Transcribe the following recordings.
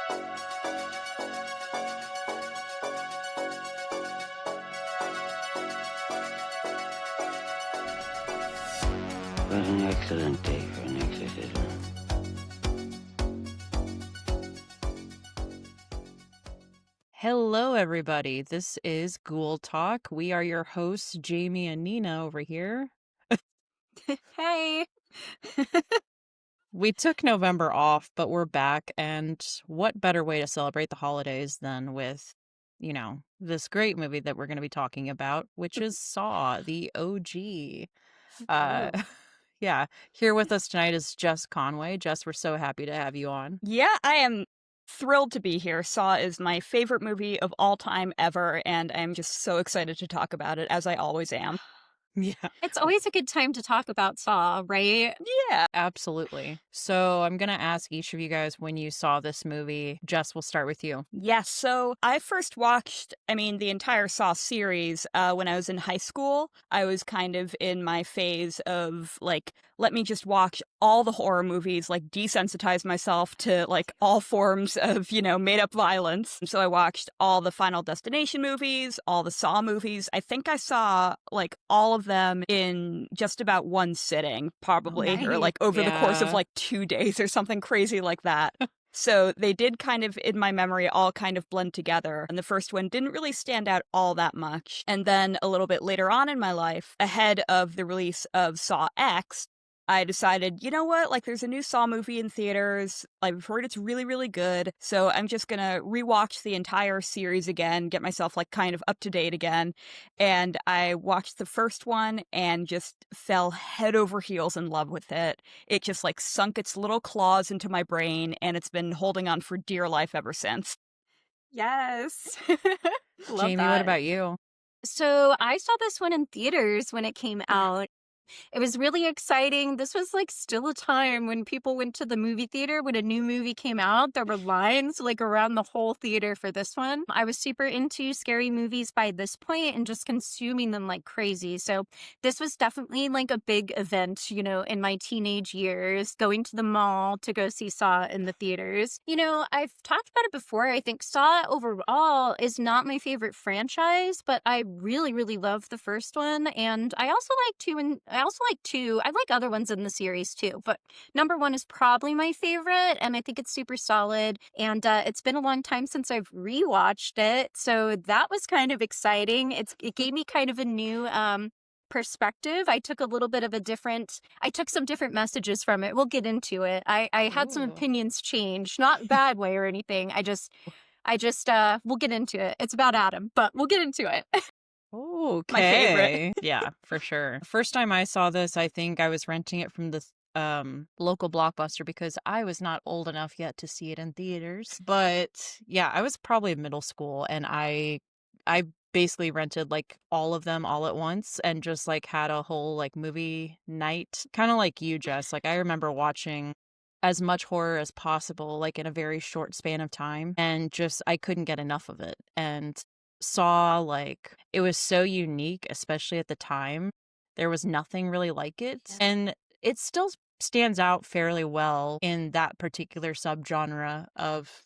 What an excellent day for an exorcism. Hello, everybody. This is Ghoul Talk. We are your hosts, Jamie and Nina over here. Hey. We took November off, but we're back. And what better way to celebrate the holidays than with, this great movie that we're going to be talking about, which is Saw, the OG. Yeah. Here with us tonight is Jess Conway. Jess, we're so happy to have you on. Yeah, I am thrilled to be here. Saw is my favorite movie of all time ever, and I'm just so excited to talk about it, as I always am. Yeah. It's always a good time to talk about Saw, right? Yeah. Absolutely. So I'm going to ask each of you guys when you saw this movie. Jess, we'll start with you. Yes, so I first watched, the entire Saw series when I was in high school. I was kind of in my phase of, let me just watch all the horror movies, desensitize myself to, all forms of, made-up violence. So I watched all the Final Destination movies, all the Saw movies. I think I saw, all of them in just about one sitting, probably, nice. or, over the course of, Yeah. 2 days or something crazy like that. So they did kind of, in my memory, all kind of blend together. And the first one didn't really stand out all that much. And then a little bit later on in my life, ahead of the release of Saw X, I decided, you know what, there's a new Saw movie in theaters. I've heard it's really, really good. So I'm just going to rewatch the entire series again, get myself, kind of up to date again. And I watched the first one and just fell head over heels in love with it. It just, sunk its little claws into my brain, and it's been holding on for dear life ever since. Yes. Love Jamie, that. what about you? So I saw this one in theaters when it came out. It was really exciting. This was still a time when people went to the movie theater when a new movie came out. There were lines around the whole theater for this one. I was super into scary movies by this point and just consuming them like crazy. So this was definitely a big event, in my teenage years, going to the mall to go see Saw in the theaters. I've talked about it before. I think Saw overall is not my favorite franchise, but I really, really love the first one. And I also like two. I like other ones in the series too, but number one is probably my favorite, and I think it's super solid. And it's been a long time since I've rewatched it, so that was kind of exciting. It gave me kind of a new perspective. I took some different messages from it. We'll get into it. I had some Ooh. opinions change, not bad way or anything. I just we'll get into it. It's about Adam, but we'll get into it. Okay. My favorite. Yeah, for sure. First time I saw this, I think I was renting it from the local Blockbuster because I was not old enough yet to see it in theaters. But yeah, I was probably in middle school, and I basically rented all of them all at once and just had a whole movie night, kind of like you, Jess. I remember watching as much horror as possible in a very short span of time, and just I couldn't get enough of it. And Saw, it was so unique, especially at the time. There was nothing really like it. Yeah. And it still stands out fairly well in that particular subgenre of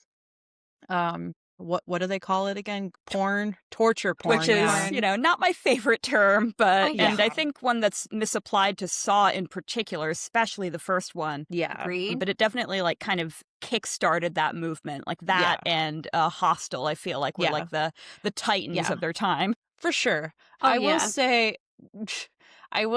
what do they call it again? Torture porn. Which is, yeah. not my favorite term, but, Oh, yeah. and I think one that's misapplied to Saw in particular, especially the first one. Yeah. Agreed. But it definitely, kind of kick-started that movement. That and Hostel, I feel were, Yeah. the titans Yeah. of their time. For sure. Oh, I will yeah.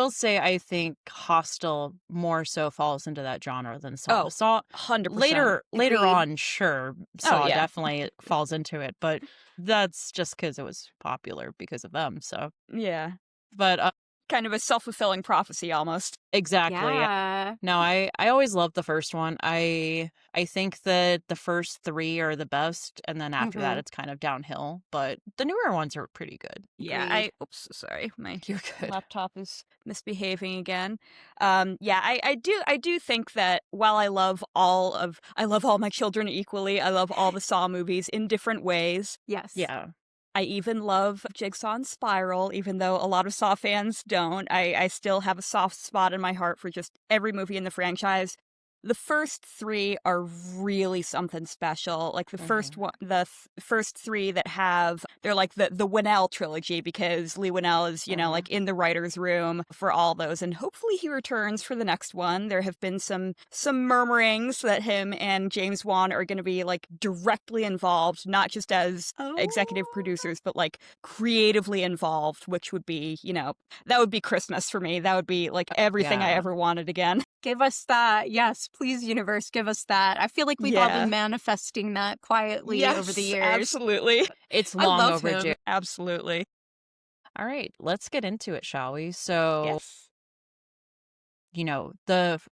say I think Hostel more so falls into that genre than Saw. Oh, Saw 100%. later Agreed. on, sure, Saw yeah. definitely falls into it, but that's just because it was popular because of them. So, Yeah. but Kind of a self-fulfilling prophecy, almost. exactly. Yeah. No, I always loved the first one. I think that the first three are the best, and then after that, it's kind of downhill. But the newer ones are pretty good. Yeah, Agreed. oops, sorry, my You're good. laptop is misbehaving again. I do think that while I love all my children equally, I love all the Saw movies in different ways. Yes. Yeah. I even love Jigsaw and Spiral, even though a lot of Saw fans don't. I still have a soft spot in my heart for just every movie in the franchise. the first three are really something special. Like the first one, first three that they're like the Winnell trilogy, because Lee Winnell is, like in the writer's room for all those. And hopefully he returns for the next one. There have been some murmurings that him and James Wan are going to be like directly involved, not just as executive producers, but like creatively involved, which would be, that would be Christmas for me. That would be like everything I ever wanted again. Give us that. Yes, please, universe, give us that. I feel like we've all been manifesting that quietly over the years. Absolutely. It's long overdue. Him. Absolutely. All right, let's get into it, shall we? So, yes.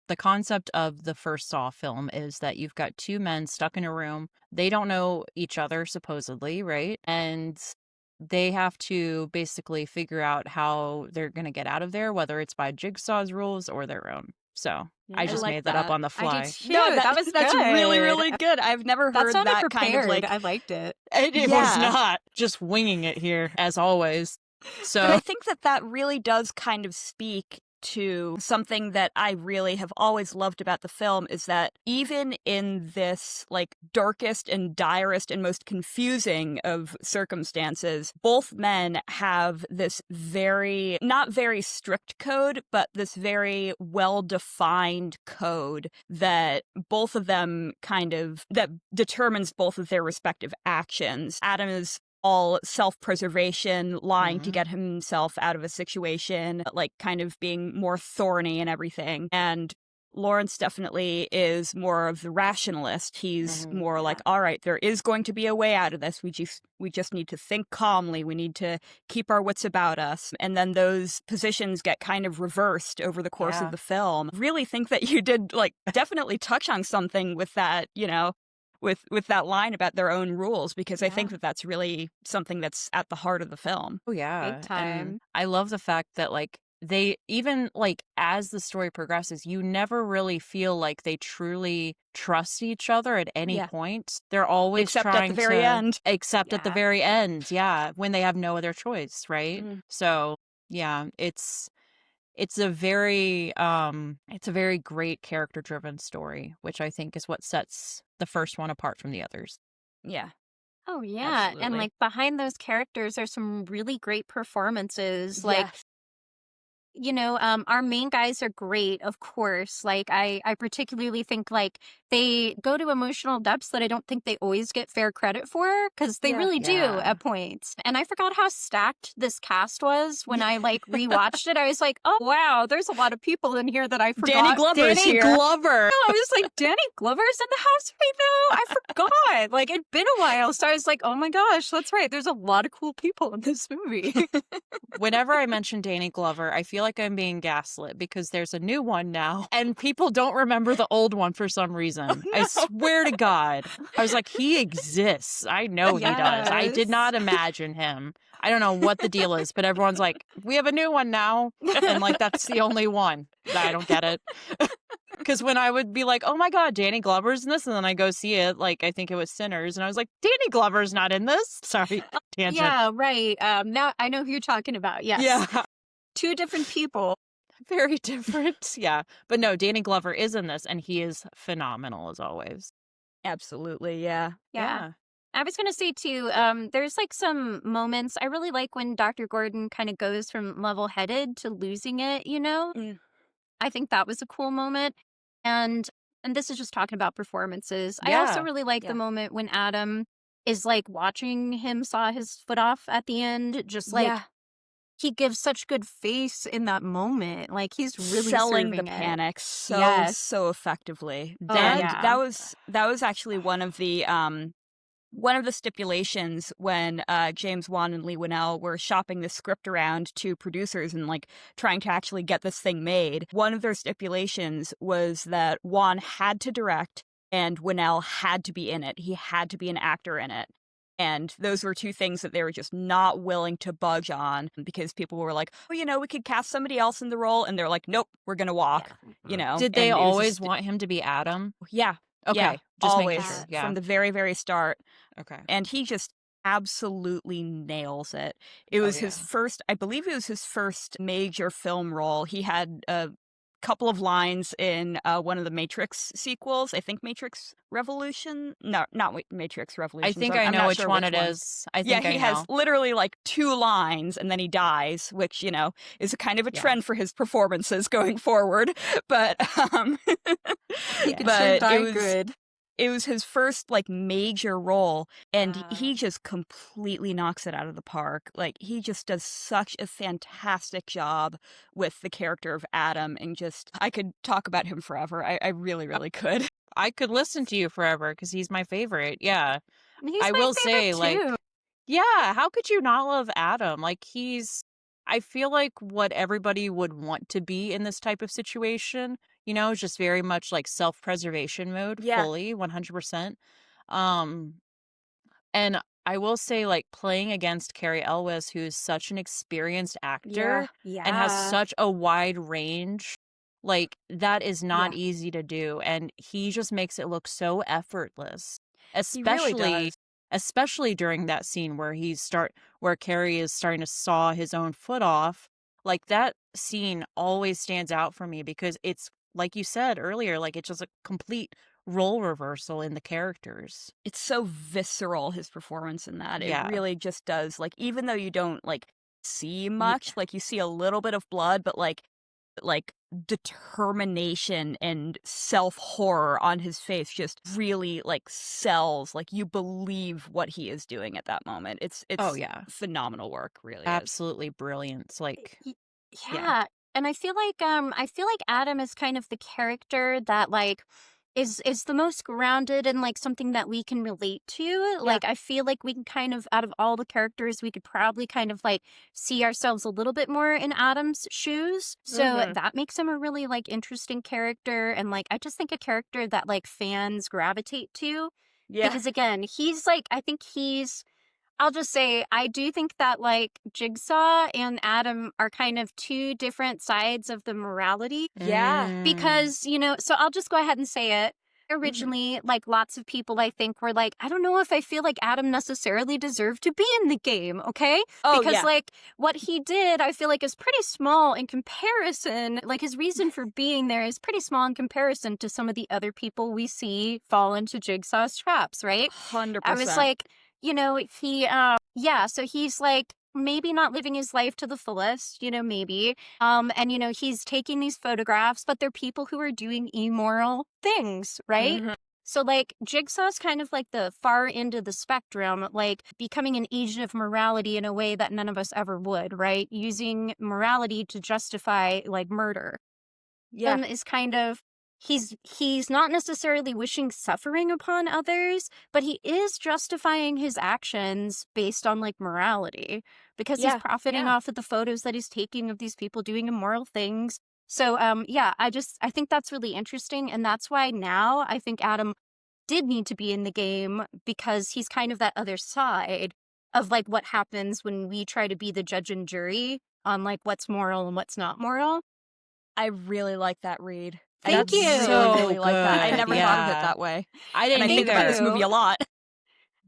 The concept of the first Saw film is that you've got two men stuck in a room. They don't know each other, supposedly, right? And they have to basically figure out how they're going to get out of there, whether it's by Jigsaw's rules or their own. So I just made that up on the fly. I did too. No, that's really, really good. I've never heard that kind of like. I liked it. It was not just winging it here, as always. So but I think that really does kind of speak to something that I really have always loved about the film, is that even in this like darkest and direst and most confusing of circumstances, both men have this not very strict code, but this very well-defined code that both of them that determines both of their respective actions. Adam is all self-preservation, lying to get himself out of a situation, like kind of being more thorny and everything. And Lawrence definitely is more of the rationalist. He's more like, all right, there is going to be a way out of this. We just need to think calmly. We need to keep our wits about us. And then those positions get kind of reversed over the course of the film. Really think that you did like definitely touch on something with that, with that line about their own rules, because I think that that's really something that's at the heart of the film. Oh yeah. Big time. And I love the fact that like they even like as the story progresses, you never really feel like they truly trust each other at any point. They're always except trying at the very end. Except at the very end, when they have no other choice, right? So yeah, it's a very great character driven story, which I think is what sets the first one apart from the others. Yeah. Oh yeah. Absolutely. And like behind those characters are some really great performances. Like our main guys are great, of course. Like I particularly think like they go to emotional depths that I don't think they always get fair credit for, because they really do at points. And I forgot how stacked this cast was when I like rewatched it. I was like, oh wow, there's a lot of people in here that I forgot. Danny Glover's here. Glover. I was like, Danny Glover's in the house right now? I forgot. Like it'd been a while. So I was like, oh my gosh, that's right. There's a lot of cool people in this movie. Whenever I mention Danny Glover, I feel like I'm being gaslit because there's a new one now and people don't remember the old one for some reason. Oh, no. I swear to God. I was like, he exists. I know he does. I did not imagine him. I don't know what the deal is, but everyone's like, we have a new one now. And like, that's the only one. I don't get it. Because when I would be like, oh my God, Danny Glover's in this, and then I go see it, like I think it was Sinners, and I was like, Danny Glover's not in this. Sorry, tangent. Yeah, right. Now I know who you're talking about. Yes. Yeah. Two different people. Very different. Yeah. But no, Danny Glover is in this, and he is phenomenal as always. Absolutely. Yeah. Yeah. I was going to say too, there's like some moments I really like when Dr. Gordon kind of goes from level-headed to losing it, I think that was a cool moment. And this is just talking about performances. I also really like the moment when Adam is like watching him saw his foot off at the end, just like he gives such good face in that moment. Like he's really selling the serving it. panic so effectively. That was actually one of the stipulations when James Wan and Lee Winnell were shopping the script around to producers and like trying to actually get this thing made. One of their stipulations was that Wan had to direct and Winnell had to be in it. He had to be an actor in it. And those were two things that they were just not willing to budge on, because people were like, oh, we could cast somebody else in the role. And they're like, nope, we're going to walk, Did they always want him to be Adam? Yeah. Okay. Yeah, just always. making sure. Yeah. From the very, very start. Okay. And he just absolutely nails it. It was his first, I believe it was his first major film role. He had a couple of lines in one of the Matrix sequels. I think Matrix Revolution. No, not Matrix I Revolutions. think I'm, I I'm know not which sure one which it one. is. I Yeah, think I he has know. literally like 2 lines and then he dies, which, is a kind of a Yeah. trend for his performances going forward. But He could but sure it die was good. it was his first like major role, and he Wow. just completely knocks it out of the park. Like, he just does such a fantastic job with the character of Adam, and just I could talk about him forever. I really, really could. I could listen to you forever because he's my favorite. Yeah. He's I my will favorite say, like, too. yeah, how could you not love Adam? Like, I feel like what everybody would want to be in this type of situation, is just very much like self-preservation mode, Yeah. fully, 100%. Um, and I will say, like, playing against Carrie Elwes, who's such an experienced actor and has Yeah. such a wide range, like, that is not Yeah. easy to do. And he just makes it look so effortless, He really especially does. especially during that scene where Carrie is starting to saw his own foot off. Like, that scene always stands out for me because it's like you said earlier, like, it's just a complete role reversal in the characters. It's so visceral, his performance in that. It Yeah. really just does. Like, even though you don't like see Ye- much, like you see a little bit of blood, but like determination and self-horror on his face just really like sells. Like, you believe what he is doing at that moment. It's Oh yeah. phenomenal work, really is. Absolutely brilliant. It's like, Y- Yeah. Yeah. And I feel like Adam is kind of the character that like is the most grounded and like something that we can relate to. Like I feel like we can kind of out of all the characters, we could probably kind of like see ourselves a little bit more in Adam's shoes. So Mhm. that makes him a really like interesting character, and like I just think a character that like fans gravitate to. Yeah. Because again, he's like I think he's I'll just say, I do think that like Jigsaw and Adam are kind of 2 different sides of the morality. Yeah. Because, so I'll just go ahead and say it. Originally, like lots of people, I think, were like, I don't know if I feel like Adam necessarily deserved to be in the game, okay? Oh, Because, yeah. like, what he did, I feel like is pretty small in comparison. Like, his reason for being there is pretty small in comparison to some of the other people we see fall into Jigsaw's traps, right? 100%. I was like, so he's like maybe not living his life to the fullest, maybe. And he's taking these photographs, but they're people who are doing immoral things, right? Mhm. So like Jigsaw's kind of like the far end of the spectrum, like becoming an agent of morality in a way that none of us ever would, right? Using morality to justify like murder. Yeah. Is kind of he's not necessarily wishing suffering upon others, but he is justifying his actions based on like morality because he's Yeah. profiting Yeah. off of the photos that he's taking of these people doing immoral things. So I think that's really interesting, and that's why now I think Adam did need to be in the game, because he's kind of that other side of like what happens when we try to be the judge and jury on like what's moral and what's not moral. I really like that read. Thank I you. really, So really like that. I good. never thought of it Yeah. that way. I And didn't I think Thank about this you. movie a lot.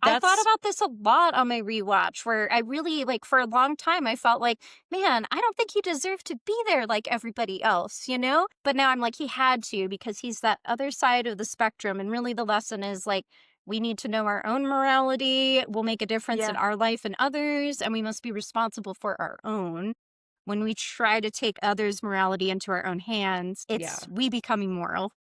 I thought That's about this a lot on my rewatch, where I really, like, for a long time, I felt like, man, I don't think he deserved to be there like everybody else, But now I'm like, he had to, because he's that other side of the spectrum. And really the lesson is, like, we need to know our own morality. We'll make a difference in Yeah. our life and others, and we must be responsible for our own. When we try to take others' morality into our own hands, it's we become immoral.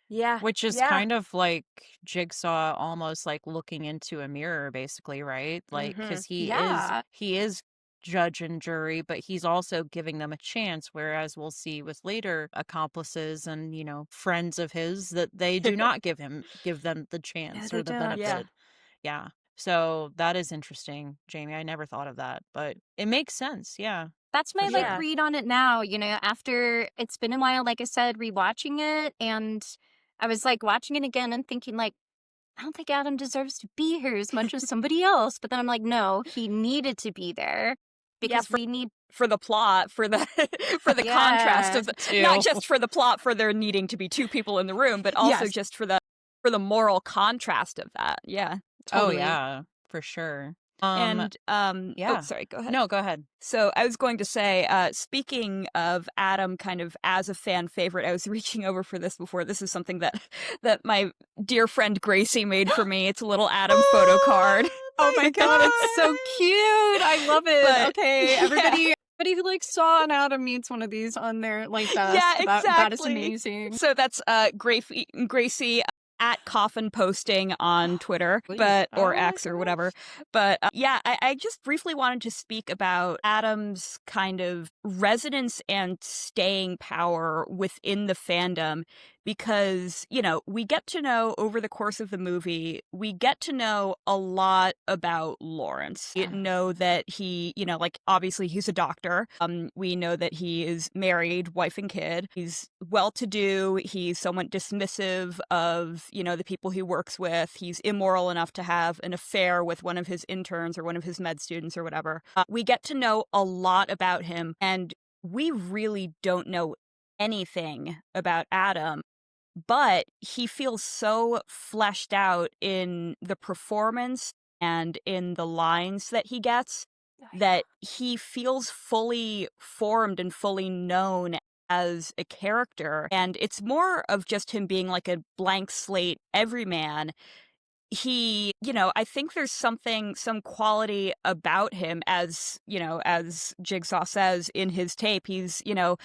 Yeah. which is Yeah. kind of like Jigsaw almost like looking into a mirror, basically, right? Like, Mhm. because Yeah. he is judge and jury, but he's also giving them a chance. Whereas we'll see with later accomplices and friends of his that they do not give them the chance they or the don't. Yeah. benefit. Yeah. So that is interesting, Jamie. I never thought of that, but it makes sense. Yeah, That's my for like sure. read on it now, after it's been a while, like I said, rewatching it, and I was like watching it again and thinking like, I don't think Adam deserves to be here as much as somebody else. But then I'm like, no, he needed to be there because we need For the plot, for the for the contrast of too. not just for the plot for there needing to be 2 people in the room, but also Yes. just for the moral contrast of that. Yeah. Oh totally. yeah, for sure. And oh, yeah. sorry, go ahead. No, go ahead. So I was going to say, speaking of Adam kind of as a fan favorite, I was reaching over for this before. This is something that my dear friend Gracie made for me. It's a little Adam photo card. Oh my god, it's so cute. I love it. But, Okay, yeah. everybody who like saw an Adam meets one of these on their like best. Yeah, exactly. That is amazing. So that's Gracie at Coffin Posting on Twitter, but or X or whatever. But yeah, I just briefly wanted to speak about Adam's kind of resonance and staying power within the fandom, because, you know, we get to know over the course of the movie, we get to know a lot about Lawrence. We know that he, you know, like obviously he's a doctor. We know that he is married, wife and kid. He's well-to-do. He's somewhat dismissive of, you know, the people he works with. He's immoral enough to have an affair with one of his interns or one of his med students or whatever. We get to know a lot about him, and we really don't know anything about Adam, but he feels so fleshed out in the performance and in the lines that he gets that he feels fully formed and fully known as a character. And it's more of just him being like a blank slate everyman. He, you know, I think there's some quality about him, as, you know, as Jigsaw says in his tape, he's, you know,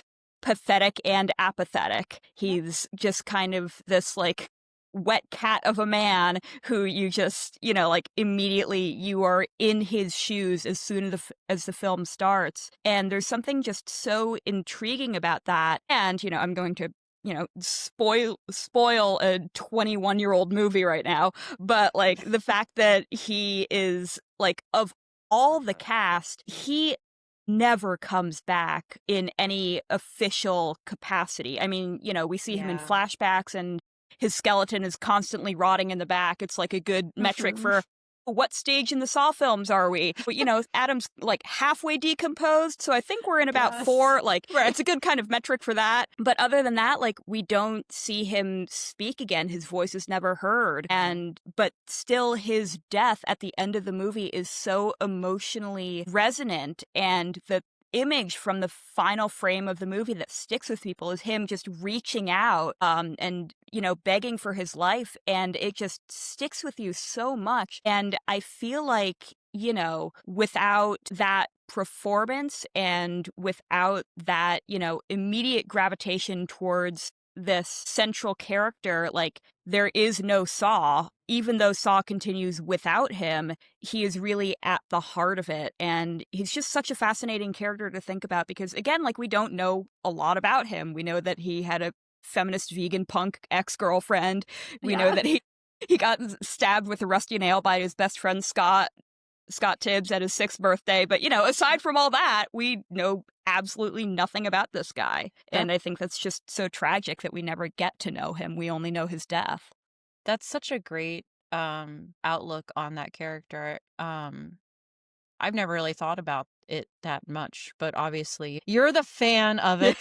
pathetic and apathetic. He's just kind of this like wet cat of a man who you just, you know, like immediately you are in his shoes as soon as the film starts. And there's something just so intriguing about that. And, you know, I'm going to, you know, spoil a 21-year-old movie right now, but like the fact that he is like, of all the cast, he never comes back in any official capacity. I mean, you know, we see him in flashbacks and his skeleton is constantly rotting in the back. It's like a good metric for what stage in the Saw films are we? But, you know, Adam's like halfway decomposed, so I think we're in about 4. Like, it's a good kind of metric for that. But other than that, like, we don't see him speak again. His voice is never heard. But still, his death at the end of the movie is so emotionally resonant, and the image from the final frame of the movie that sticks with people is him just reaching out and, you know, begging for his life, and it just sticks with you so much. And I feel like, you know, without that performance and without that, you know, immediate gravitation towards this central character, like, there is no Saw. Even though Saw continues without him, he is really at the heart of it. And he's just such a fascinating character to think about because, again, like, we don't know a lot about him. We know that he had a feminist vegan punk ex-girlfriend. We know that he got stabbed with a rusty nail by his best friend Scott Tibbs at his 6th birthday. But, you know, aside from all that, we know absolutely nothing about this guy. And I think that's just so tragic that we never get to know him. We only know his death. That's such a great outlook on that character. I've never really thought about it that much, but obviously you're the fan of it.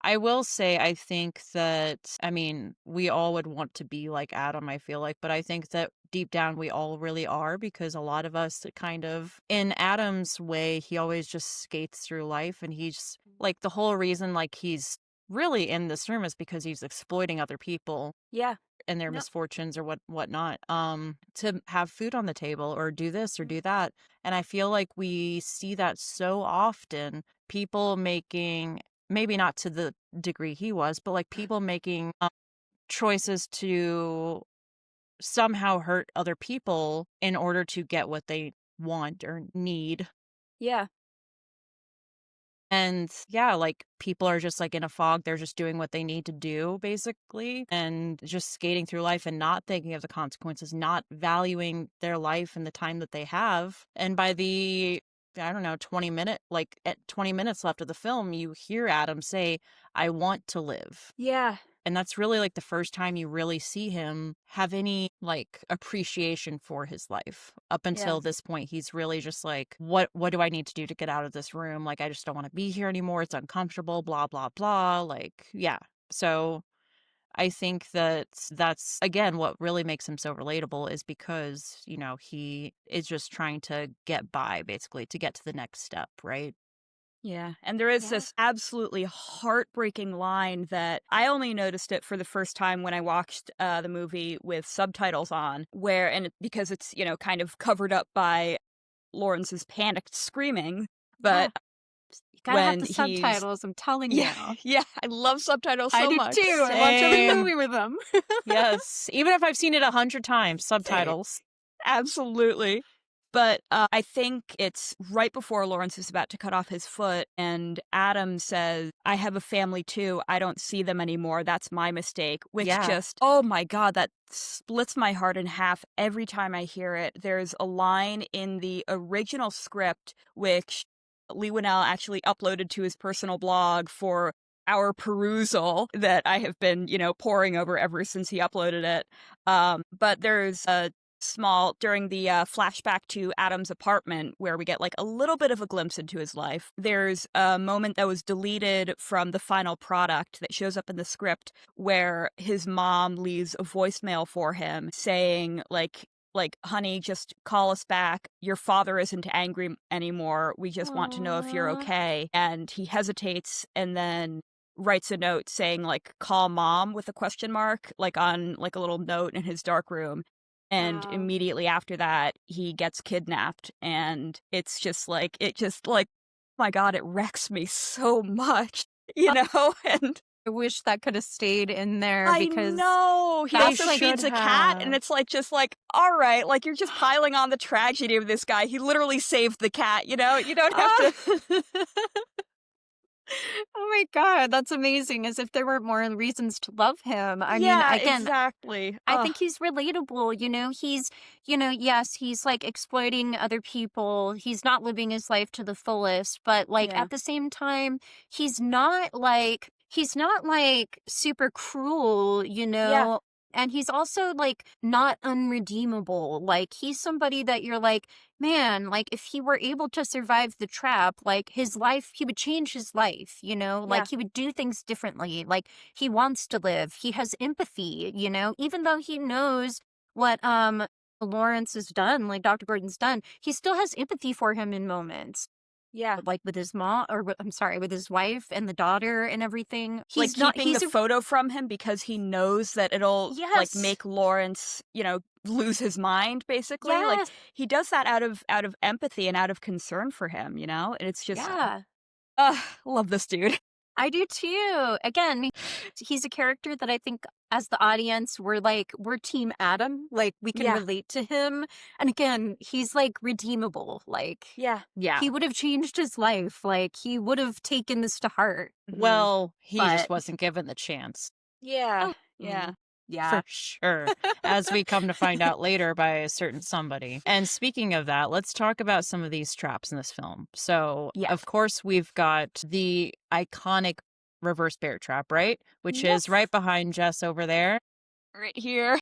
I will say, I think that, I mean, we all would want to be like Adam, I feel like, but I think that deep down we all really are, because a lot of us kind of, in Adam's way, he always just skates through life, and he's like, the whole reason like he's really in this room is because he's exploiting other people. Yeah. And their misfortunes or whatnot, to have food on the table or do this or do that. And I feel like we see that so often, people making, maybe not to the degree he was, but like people making choices to somehow hurt other people in order to get what they want or need. Yeah. And yeah, like people are just like in a fog. They're just doing what they need to do, basically, and just skating through life and not thinking of the consequences, not valuing their life and the time that they have. And by the, I don't know, 20 minutes left of the film, you hear Adam say, "I want to live." Yeah. And that's really like the first time you really see him have any like appreciation for his life. Up until this point, he's really just like, what do I need to do to get out of this room? Like, I just don't want to be here anymore. It's uncomfortable, blah, blah, blah. Like, yeah. So I think that that's, again, what really makes him so relatable is because, he is just trying to get by, basically, to get to the next step, right? Yeah, and there is Yeah. this absolutely heartbreaking line that I only noticed it for the first time when I watched the movie with subtitles on, because it's, kind of covered up by Lawrence's panicked screaming, Yeah. but You gotta have when the he's subtitles, I'm telling yeah, you. yeah, I love subtitles I so do much. too. I watch every Same. movie with them. Yes. Even if I've seen it 100 times, subtitles. Absolutely. But I think it's right before Lawrence is about to cut off his foot, and Adam says, I have a family too. I don't see them anymore. That's my mistake. Which Yeah. oh my God, that splits my heart in half every time I hear it. There's a line in the original script, which Lee Winnell actually uploaded to his personal blog for our perusal that I have been, poring over ever since he uploaded it. But there's a during the flashback to Adam's apartment where we get like a little bit of a glimpse into his life. There's a moment that was deleted from the final product that shows up in the script where his mom leaves a voicemail for him saying like, honey, just call us back. Your father isn't angry anymore. We just want to know if you're Aw. okay. And he hesitates and then writes a note saying like, call mom with a question mark, like on like a little note in his dark room. And Wow. immediately after that, he gets kidnapped. And it's just like, oh my God, it wrecks me so much, And I wish that could have stayed in there I because know he that's also like feeds a cat, and it's like just like, all right, like you're just piling on the tragedy of this guy. He literally saved the cat, You don't have to. Oh my God, that's amazing. As if there weren't more reasons to love him. I mean, Yeah, again, exactly. I Ugh. think he's relatable, he's, yes, he's like exploiting other people. He's not living his life to the fullest, but like Yeah. at the same time, he's not like super cruel, Yeah. and he's also like not unredeemable. Like he's somebody that you're like, man, like if he were able to survive the trap, like his life, he would change his life, Yeah. like he would do things differently. Like he wants to live. He has empathy, even though he knows what Lawrence has done, like Dr. Gordon's done, he still has empathy for him in moments. Yeah. Like with his mom, I'm sorry, with his wife and the daughter and everything. Like He's not, keeping the he's a, photo from him because he knows that it'll like yes, make Lawrence, lose his mind basically. Like yes, he does that out of empathy and out of concern for him, And it's just yeah. love this dude. I do too. Again, he's a character that I think as the audience, we're Team Adam. Like we can Yeah. relate to him. And again, he's like redeemable. Like Yeah. Yeah. he would have changed his life. Like he would have taken this to heart. Well, he just But wasn't given the chance. Yeah. oh, Yeah. yeah. For sure. As we come to find out later by a certain somebody. And speaking of that, let's talk about some of these traps in this film. So, Yes. of course, we've got the iconic reverse bear trap, right? Which Yes. is right behind Jess over there. Right here.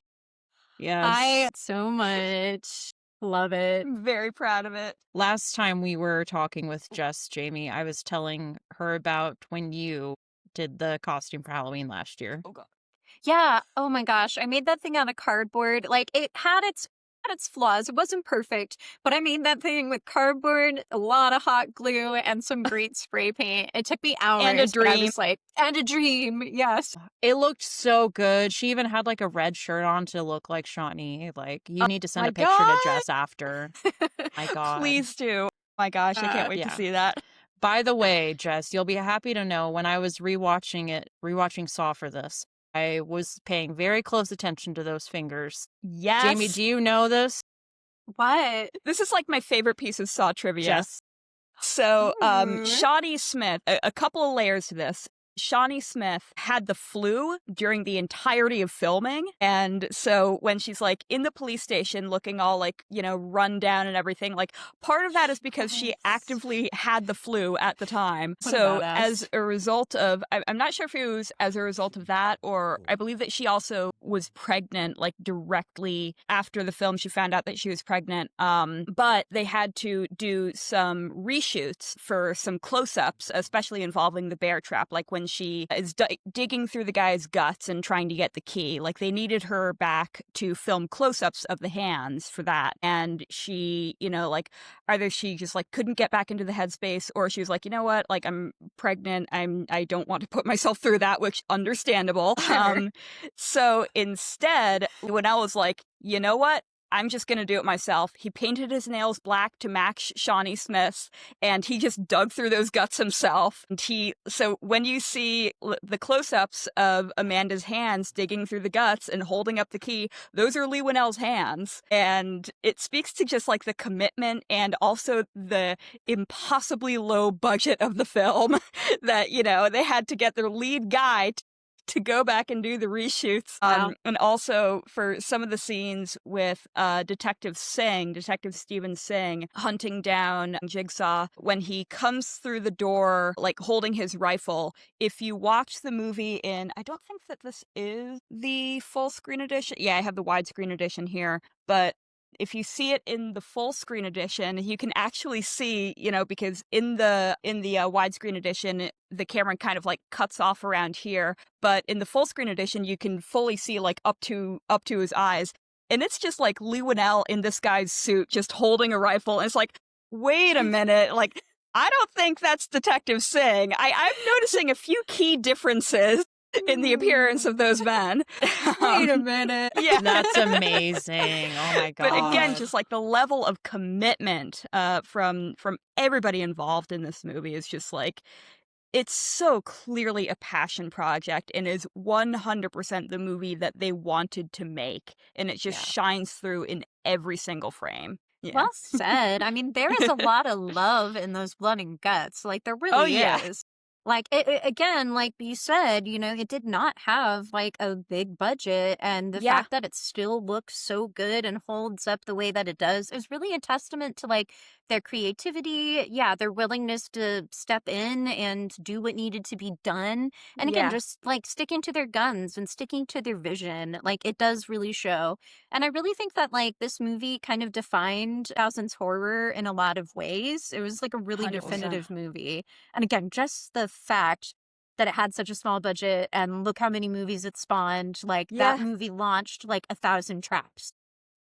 Yes. I so much love it. I'm very proud of it. Last time we were talking with Jess, Jamie, I was telling her about when you did the costume for Halloween last year. Oh God. Yeah. Oh my gosh. I made that thing out of cardboard. Like it had its flaws. It wasn't perfect, but I made that thing with cardboard, a lot of hot glue, and some great spray paint. It took me hours. And a but I dream. was like, and a dream. Yes. It looked so good. She even had like a red shirt on to look like Shawnee. Like, you need to send my a picture God. to Jess after. My God. Please do. Oh my gosh, I can't wait yeah. to see that. By the way, Jess, you'll be happy to know when I was rewatching Saw for this, I was paying very close attention to those fingers. Yes. Jamie, do you know this? What? This is like my favorite piece of Saw trivia. Jess? So, Ooh. Shawnee Smith, a couple of layers to this. Shawnee Smith had the flu during the entirety of filming. And so when she's like in the police station looking all like, run down and everything, like part of that is because she Yes. actively had the flu at the time. What a So badass. as a result of, I'm not sure if it was as a result of that, or I believe that she also was pregnant, like directly after the film. She found out that she was pregnant. But they had to do some reshoots for some close-ups, especially involving the bear trap, like when she is digging through the guy's guts and trying to get the key. Like they needed her back to film close-ups of the hands for that. And she, like either she just like couldn't get back into the headspace, or she was like, you know what, like I'm pregnant, I don't want to put myself through that, which understandable. So instead, Winnell was like, you know what? I'm just going to do it myself. He painted his nails black to match Shawnee Smith's, and he just dug through those guts himself. And so when you see the close-ups of Amanda's hands digging through the guts and holding up the key, those are Leigh Whannell's hands. And it speaks to just like the commitment and also the impossibly low budget of the film that, they had to get their lead guy to go back and do the reshoots. Wow. And also for some of the scenes with Detective Stephen Singh, hunting down Jigsaw, when he comes through the door, like holding his rifle. If you watch the movie I don't think that this is the full screen edition. Yeah, I have the widescreen edition here, but if you see it in the full screen edition, you can actually see, because in the widescreen edition, the camera kind of like cuts off around here, but in the full screen edition, you can fully see like up to his eyes, and it's just like Leigh Whannell in this guy's suit, just holding a rifle, and it's like, wait a minute, like I don't think that's Detective Singh. I'm noticing a few key differences in the appearance of those men. Wait a minute. Yeah. That's amazing. Oh my god. But again, just like the level of commitment from everybody involved in this movie is just like, it's so clearly a passion project and is 100% the movie that they wanted to make. And it just shines through in every single frame. Yeah. Well said. I mean, there is a lot of love in those blood and guts. Like, there really is. Like, again, like you said, it did not have, like, a big budget, and the fact that it still looks so good and holds up the way that it does is really a testament to, like, their creativity, their willingness to step in and do what needed to be done, and again, just, like, sticking to their guns and sticking to their vision. Like, it does really show, and I really think that, like, this movie kind of defined 2000s horror in a lot of ways. It was, like, a really 100%. definitive movie, and again, just the fact that it had such a small budget and look how many movies it spawned. Like, that movie launched like 1,000 traps.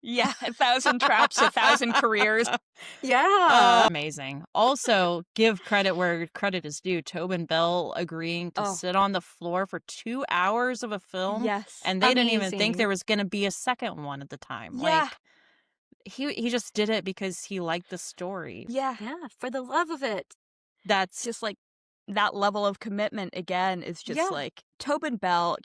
Yeah, 1,000 traps, 1,000 careers. Amazing. Also, give credit where credit is due. Tobin Bell agreeing to sit on the floor for 2 hours of a film. Yes. And they didn't even think there was going to be a second one at the time. Yeah. Like, he just did it because he liked the story. Yeah, for the love of it. That's just like that level of commitment again is just like Tobin Bell.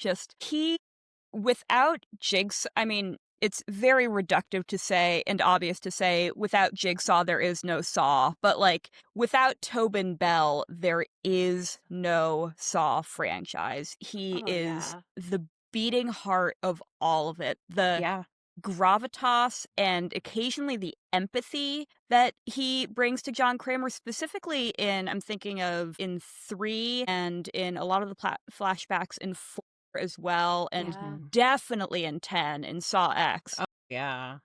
Without Jigsaw, I mean, it's very reductive to say and obvious to say without Jigsaw there is no Saw, but like without Tobin Bell there is no Saw franchise. He is the beating heart of all of it. The gravitas and occasionally the empathy that he brings to John Kramer, specifically I'm thinking of in 3 and in a lot of the flashbacks in 4 as well, and definitely in 10 in Saw X. Oh, yeah.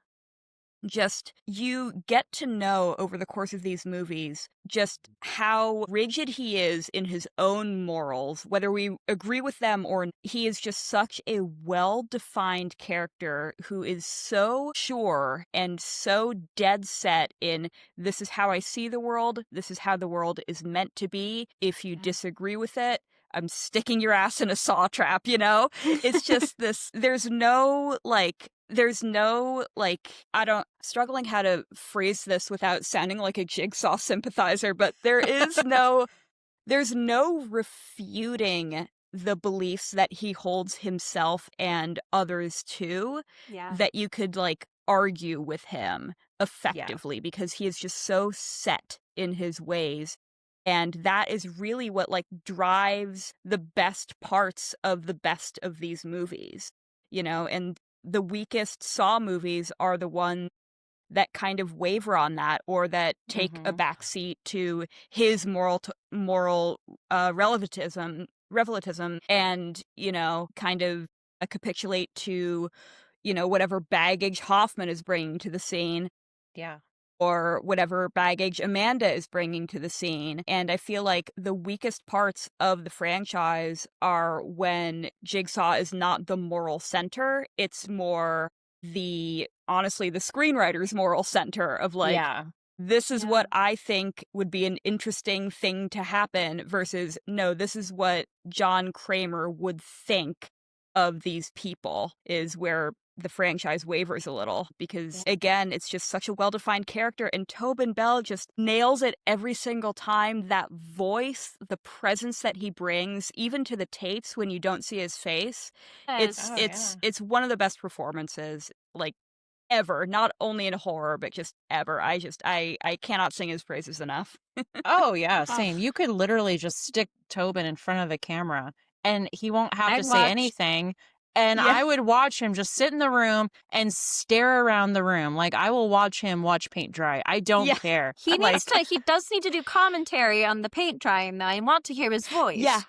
Just, you get to know over the course of these movies just how rigid he is in his own morals, whether we agree with them or not. He is just such a well-defined character who is so sure and so dead set in, this is how I see the world, this is how the world is meant to be. If you disagree with it, I'm sticking your ass in a saw trap, It's just this, struggling how to phrase this without sounding like a Jigsaw sympathizer, but there's no refuting the beliefs that he holds himself and others to, that you could argue with him effectively, because he is just so set in his ways. And that is really what drives the best parts of the best of these movies, and the weakest Saw movies are the ones that kind of waver on that, or that take a backseat to his moral relativism, and, kind of capitulate to, whatever baggage Hoffman is bringing to the scene. Yeah. Or whatever baggage Amanda is bringing to the scene. And I feel like the weakest parts of the franchise are when Jigsaw is not the moral center. It's more honestly, the screenwriter's moral center of like, this is what I think would be an interesting thing to happen versus, no, this is what John Kramer would think of these people, is where the franchise wavers a little, because again, it's just such a well-defined character, and Tobin Bell just nails it every single time. That voice, the presence that he brings, even to the tapes when you don't see his face, it's one of the best performances like ever, not only in horror but just ever. I cannot sing his praises enough. Oh yeah, same. You could literally just stick Tobin in front of the camera and he won't have to say anything. And I would watch him just sit in the room and stare around the room. Like, I will watch him watch paint dry. I don't care. He does need to do commentary on the paint drying, though. I want to hear his voice. Yeah.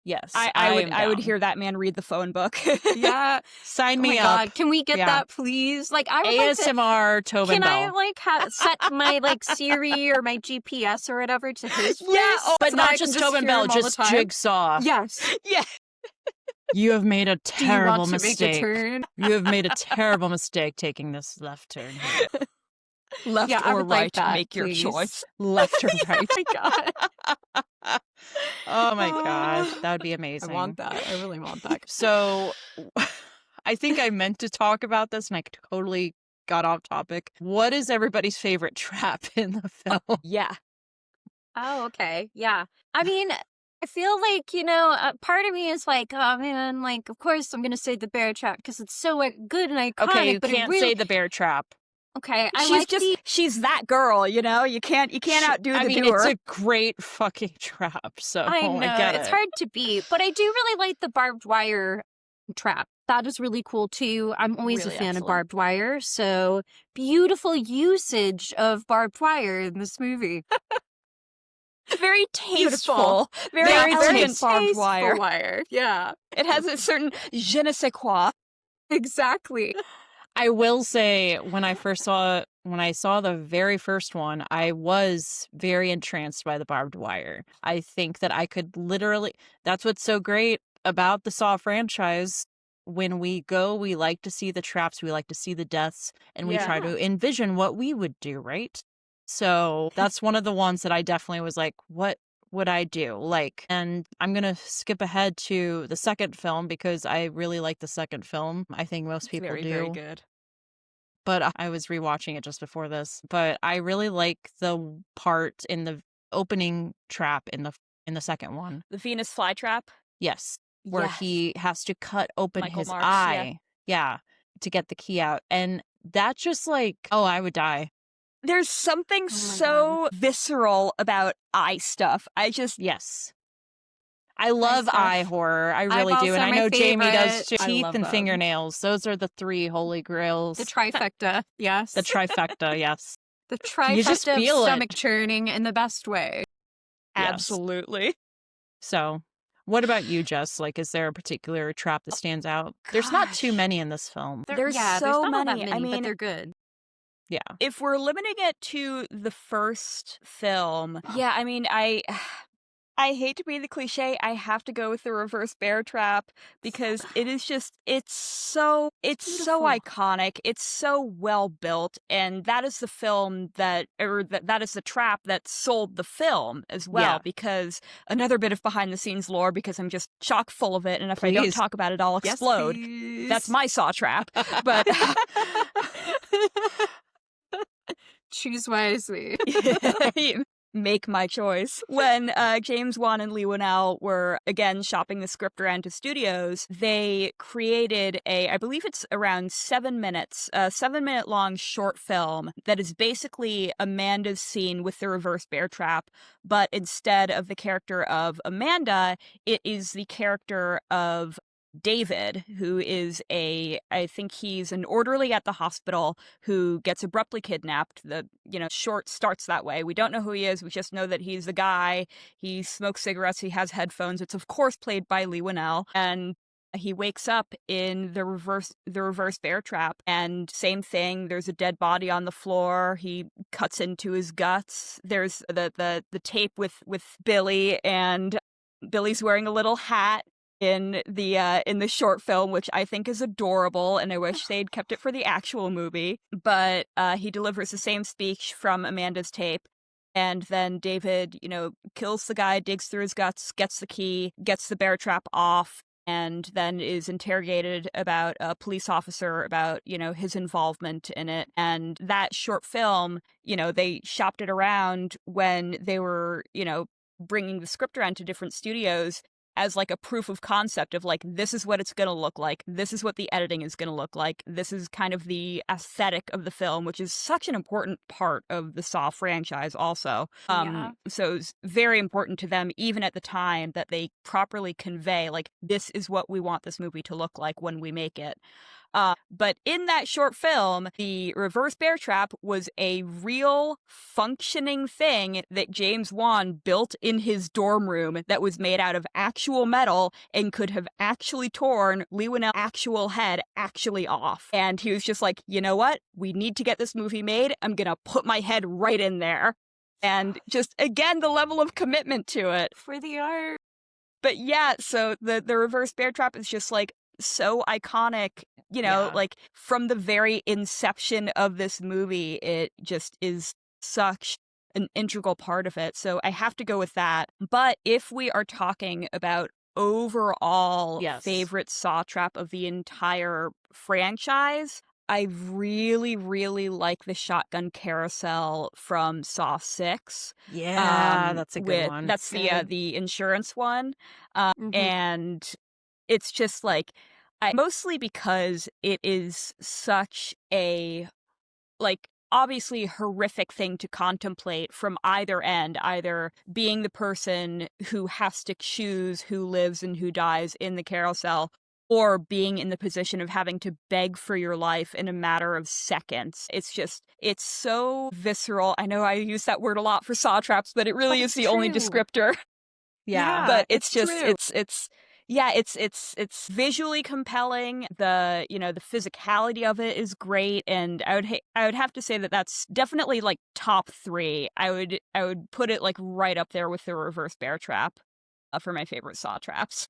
Yes. I would hear that man read the phone book. Yeah. Sign me up. God. Can we get that, please? Like, I would ASMR like Tobin Bell. I set my like Siri or my GPS or whatever to his voice? But not just Tobin Bell, just Jigsaw. Yes. Yeah. You have made a terrible mistake. Make a turn? You have made a terrible mistake taking this left turn here. Left or right, make your choice. Left or right. Oh my God. Oh my God. That would be amazing. I want that. I really want that. So I think I meant to talk about this and I totally got off topic. What is everybody's favorite trap in the film? Yeah. Oh, okay. Yeah. I mean, I feel like, part of me is like, oh man, like, of course I'm going to say the bear trap because it's so good and iconic. Okay, you but can't say the bear trap. Okay, she's that girl, you can't outdo the doer. It's a great fucking trap, so I know, get it's it. hard to beat, but I do really like the barbed wire trap. That is really cool too. I'm always Really a fan excellent. of barbed wire, so beautiful usage of barbed wire in this movie. Very tasteful, very elegant barbed wire. Yeah, it has a certain je ne sais quoi. Exactly. I will say, when I saw the very first one, I was very entranced by the barbed wire. I think that I could literally, that's what's so great about the Saw franchise. When we go, we like to see the traps, we like to see the deaths, and we try to envision what we would do, right? So that's one of the ones that I definitely was like, what would I do? Like, and I'm going to skip ahead to the second film because I really like the second film. I think most people do. Very good. But I was rewatching it just before this. But I really like the part in the opening trap in the second one. The Venus flytrap? Yes. Where he has to cut open Michael his Marks, eye. Yeah. To get the key out. And that's just like, oh, I would die. There's something so visceral about eye stuff. Yes. I love eye horror. I really do. And I know Jamie does too. Teeth and fingernails. Those are the three holy grails. The trifecta, yes. The trifecta, yes. The trifecta of stomach churning in the best way. Absolutely. Yes. So, what about you, Jess? Like, is there a particular trap that stands out? There's not too many in this film. There's so not many. That many, but they're good. Yeah. If we're limiting it to the first film, I mean, I hate to be the cliche, I have to go with the reverse bear trap because it is just, it's so iconic. It's so well built. And that is the film that is the trap that sold the film as well, because another bit of behind the scenes lore, because I'm just chock full of it. And if I don't talk about it, I'll explode. Yes, that's my Saw trap. But choose wisely. Make my choice. When James Wan and Lee Winnell were, again, shopping the script around to studios, they created I believe it's around 7 minutes, a 7-minute long short film that is basically Amanda's scene with the reverse bear trap, but instead of the character of Amanda, it is the character of David, who is I think he's an orderly at the hospital who gets abruptly kidnapped. The short starts that way. We don't know who he is. We just know that he's the guy. He smokes cigarettes. He has headphones. It's of course played by Lee Winnell. And He wakes up in the reverse bear trap, and same thing. There's a dead body on the floor. He cuts into his guts. There's the tape with Billy, and Billy's wearing a little hat in the short film, which I think is adorable, and I wish they'd kept it for the actual movie. But he delivers the same speech from Amanda's tape. And then David, kills the guy, digs through his guts, gets the key, gets the bear trap off, and then is interrogated about a police officer about, his involvement in it. And that short film, they shopped it around when they were, bringing the script around to different studios as like a proof of concept of like, this is what it's going to look like. This is what the editing is going to look like. This is kind of the aesthetic of the film, which is such an important part of the Saw franchise also. So it's very important to them, even at the time, that they properly convey like, this is what we want this movie to look like when we make it. But in that short film, the reverse bear trap was a real functioning thing that James Wan built in his dorm room that was made out of actual metal and could have actually torn Leigh Whannell's actual head actually off. And he was just like, you know what? We need to get this movie made. I'm going to put my head right in there. And just, again, the level of commitment to it. For the art. But yeah, so the reverse bear trap is just like, so iconic, like from the very inception of this movie, it just is such an integral part of it. So I have to go with that. But if we are talking about overall favorite Saw trap of the entire franchise, I really, really like the shotgun carousel from Saw 6. Yeah, that's a good one. That's the insurance one. And it's just like, mostly because it is such a, like, obviously horrific thing to contemplate from either end, either being the person who has to choose who lives and who dies in the carousel, or being in the position of having to beg for your life in a matter of seconds. It's so visceral. I know I use that word a lot for Saw traps, but it really is the only descriptor. Yeah, but it's just true. It's visually compelling. The the physicality of it is great, and I would have to say that that's definitely like top 3. I would put it like right up there with the reverse bear trap for my favorite Saw traps.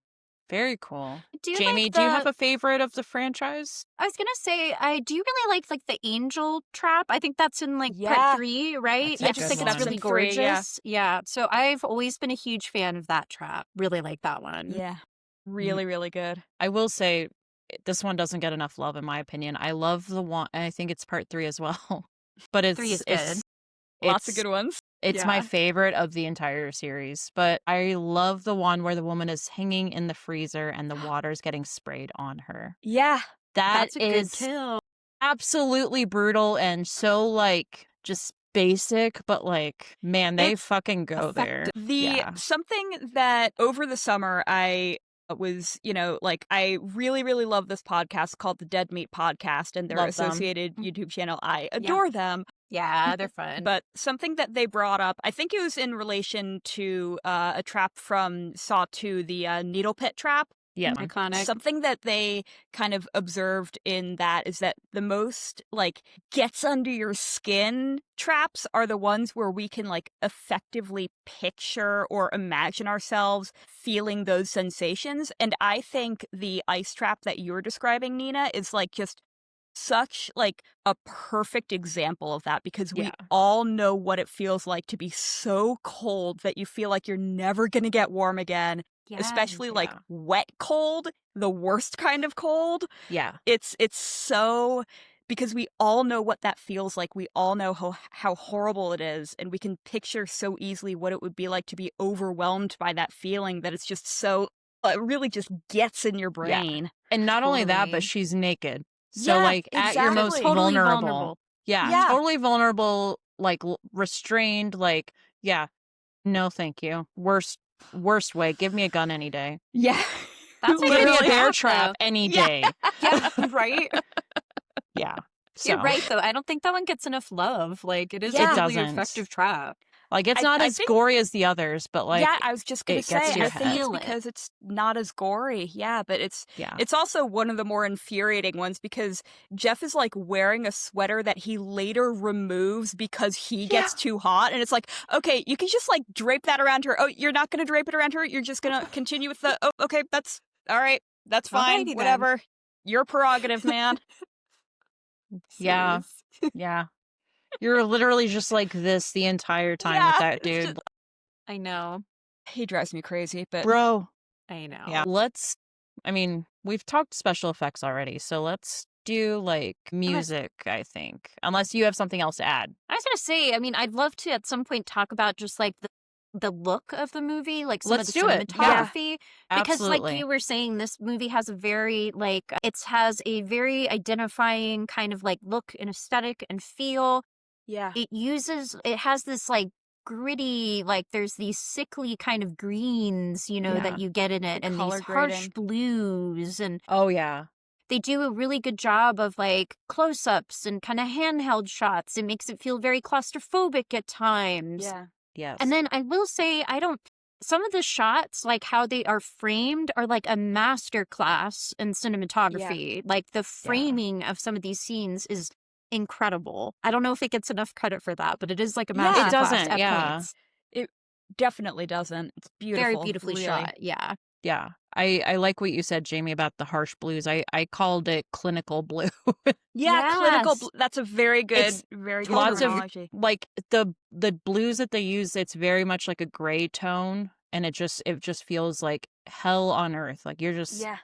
Very cool. Jamie, like do you have a favorite of the franchise? I was gonna say, I do really like the angel trap. I think that's in part 3, right? That's I just think it's really gorgeous. Yeah. So I've always been a huge fan of that trap. Really like that one. Yeah. Really, really good. I will say this one doesn't get enough love in my opinion. I love the one, and I think it's part 3 as well. But 3 is good. Lots of good ones. It's my favorite of the entire series, but I love the one where the woman is hanging in the freezer and the water's getting sprayed on her. Yeah. That's a is good kill. Absolutely brutal and so like just basic, but like, man, they fucking go there. Something that over the summer I was, I really, really love this podcast called the Dead Meat Podcast and their associated YouTube channel. I adore them. Yeah, they're fun. But something that they brought up, I think it was in relation to a trap from Saw 2, the needle pit trap. Yeah. Iconic. Something that they kind of observed in that is that the most gets under your skin traps are the ones where we can effectively picture or imagine ourselves feeling those sensations. And I think the ice trap that you're describing, Nina, is just such a perfect example of that, because we all know what it feels like to be so cold that you feel like you're never going to get warm again. Especially wet cold, the worst kind of cold. Yeah. It's so, because we all know what that feels like. We all know how horrible it is, and we can picture so easily what it would be like to be overwhelmed by that feeling, that it's just so, it really just gets in your brain. Yeah. And not only that, but she's naked. So at your most totally vulnerable. Yeah, totally vulnerable, restrained, no thank you. Worst way. Give me a gun any day. Yeah. That's Give me a bear trap any day. Yeah, right? Yeah. You're right, though. I don't think that one gets enough love. It is a really effective trap. Like, it's I- not I as think- gory as the others, but like, yeah, I was just gonna it gets say, to your I think head. it's Feel it. because it's not as gory. Yeah, but it's Yeah. it's also one of the more infuriating ones because Jeff is like wearing a sweater that he later removes because he gets too hot, and it's like, okay, you can just like drape that around her. Oh, you're not gonna drape it around her. You're just gonna continue with the. Oh, okay, that's all right. That's fine. Alrighty then. Whatever. Your prerogative, man. Yeah. Serious. Yeah. You're literally just like this the entire time Yeah, with that it's dude. just- I know. He drives me crazy, but Bro. I know. Yeah. I mean, we've talked special effects already, so let's do like music, I think. Unless you have something else to add. I was gonna say, I mean, I'd love to at some point talk about just like the look of the movie, like some Let's of the do it. Yeah. cinematography. Because like Absolutely. you were saying, this movie has a very it has a very identifying kind of like look and aesthetic and feel. yeah. It has this like gritty, like there's these sickly kind of greens, Yeah. that you get in it, The and color these harsh grading. blues, and Oh yeah. they do a really good job of like close-ups and kind of handheld shots. It makes it feel very claustrophobic at times. Yeah. Yes. And then I will say, some of the shots, like how they are framed, are like a master class in cinematography. Like the framing of some of these scenes is incredible. I don't know if it gets enough credit for that, but it is like a Yeah. master It class doesn't, at yeah. points. It definitely doesn't. It's beautiful. Very beautifully really. shot. Yeah. Yeah. I like what you said, Jamie, about the harsh blues. I called it clinical blue. Yeah, clinical. Yes. That's a very good, It's very good lots of- terminology. Like the blues that they use, it's very much like a gray tone, and it just feels like hell on earth. Like you're just Yeah.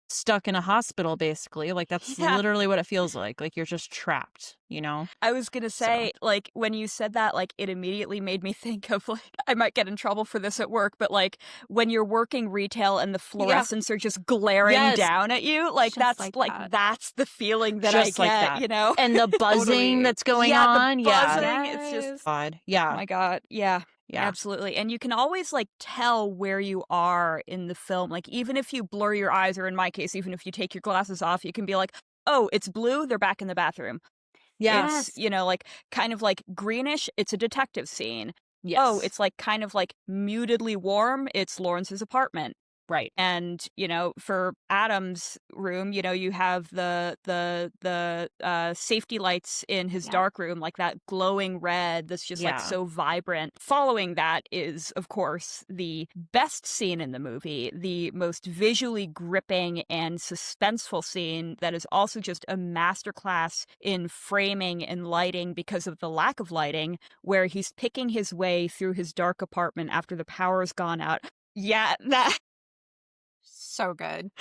stuck in a hospital, basically. Like that's Yeah. literally what it feels like. Like you're just trapped, you know? I was gonna say, like, when you said that, like, it immediately made me think of, like, I might get in trouble for this at work, but, like, when you're working retail and the fluorescents are just glaring Yes. down at you, like, Just that's, like that. that's the feeling that Just I like get, that. you know? And the buzzing Totally. that's going Yeah, on. the Yeah. buzzing, it's just, Yes. God. oh Yeah. my God, yeah. Yeah. Absolutely. And you can always like tell where you are in the film. Like even if you blur your eyes, or in my case, even if you take your glasses off, you can be like, oh, it's blue, they're back in the bathroom. Yes. It's, like kind of like greenish, it's a detective scene. Yes. Oh, it's like kind of like mutedly warm, it's Lawrence's apartment. right. And for Adam's room, you have the safety lights in his Yeah. dark room, like that glowing red that's just Yeah. like so vibrant. Following that is, of course, the best scene in the movie, the most visually gripping and suspenseful scene that is also just a masterclass in framing and lighting because of the lack of lighting, where he's picking his way through his dark apartment after the power's gone out. Yeah, that So good.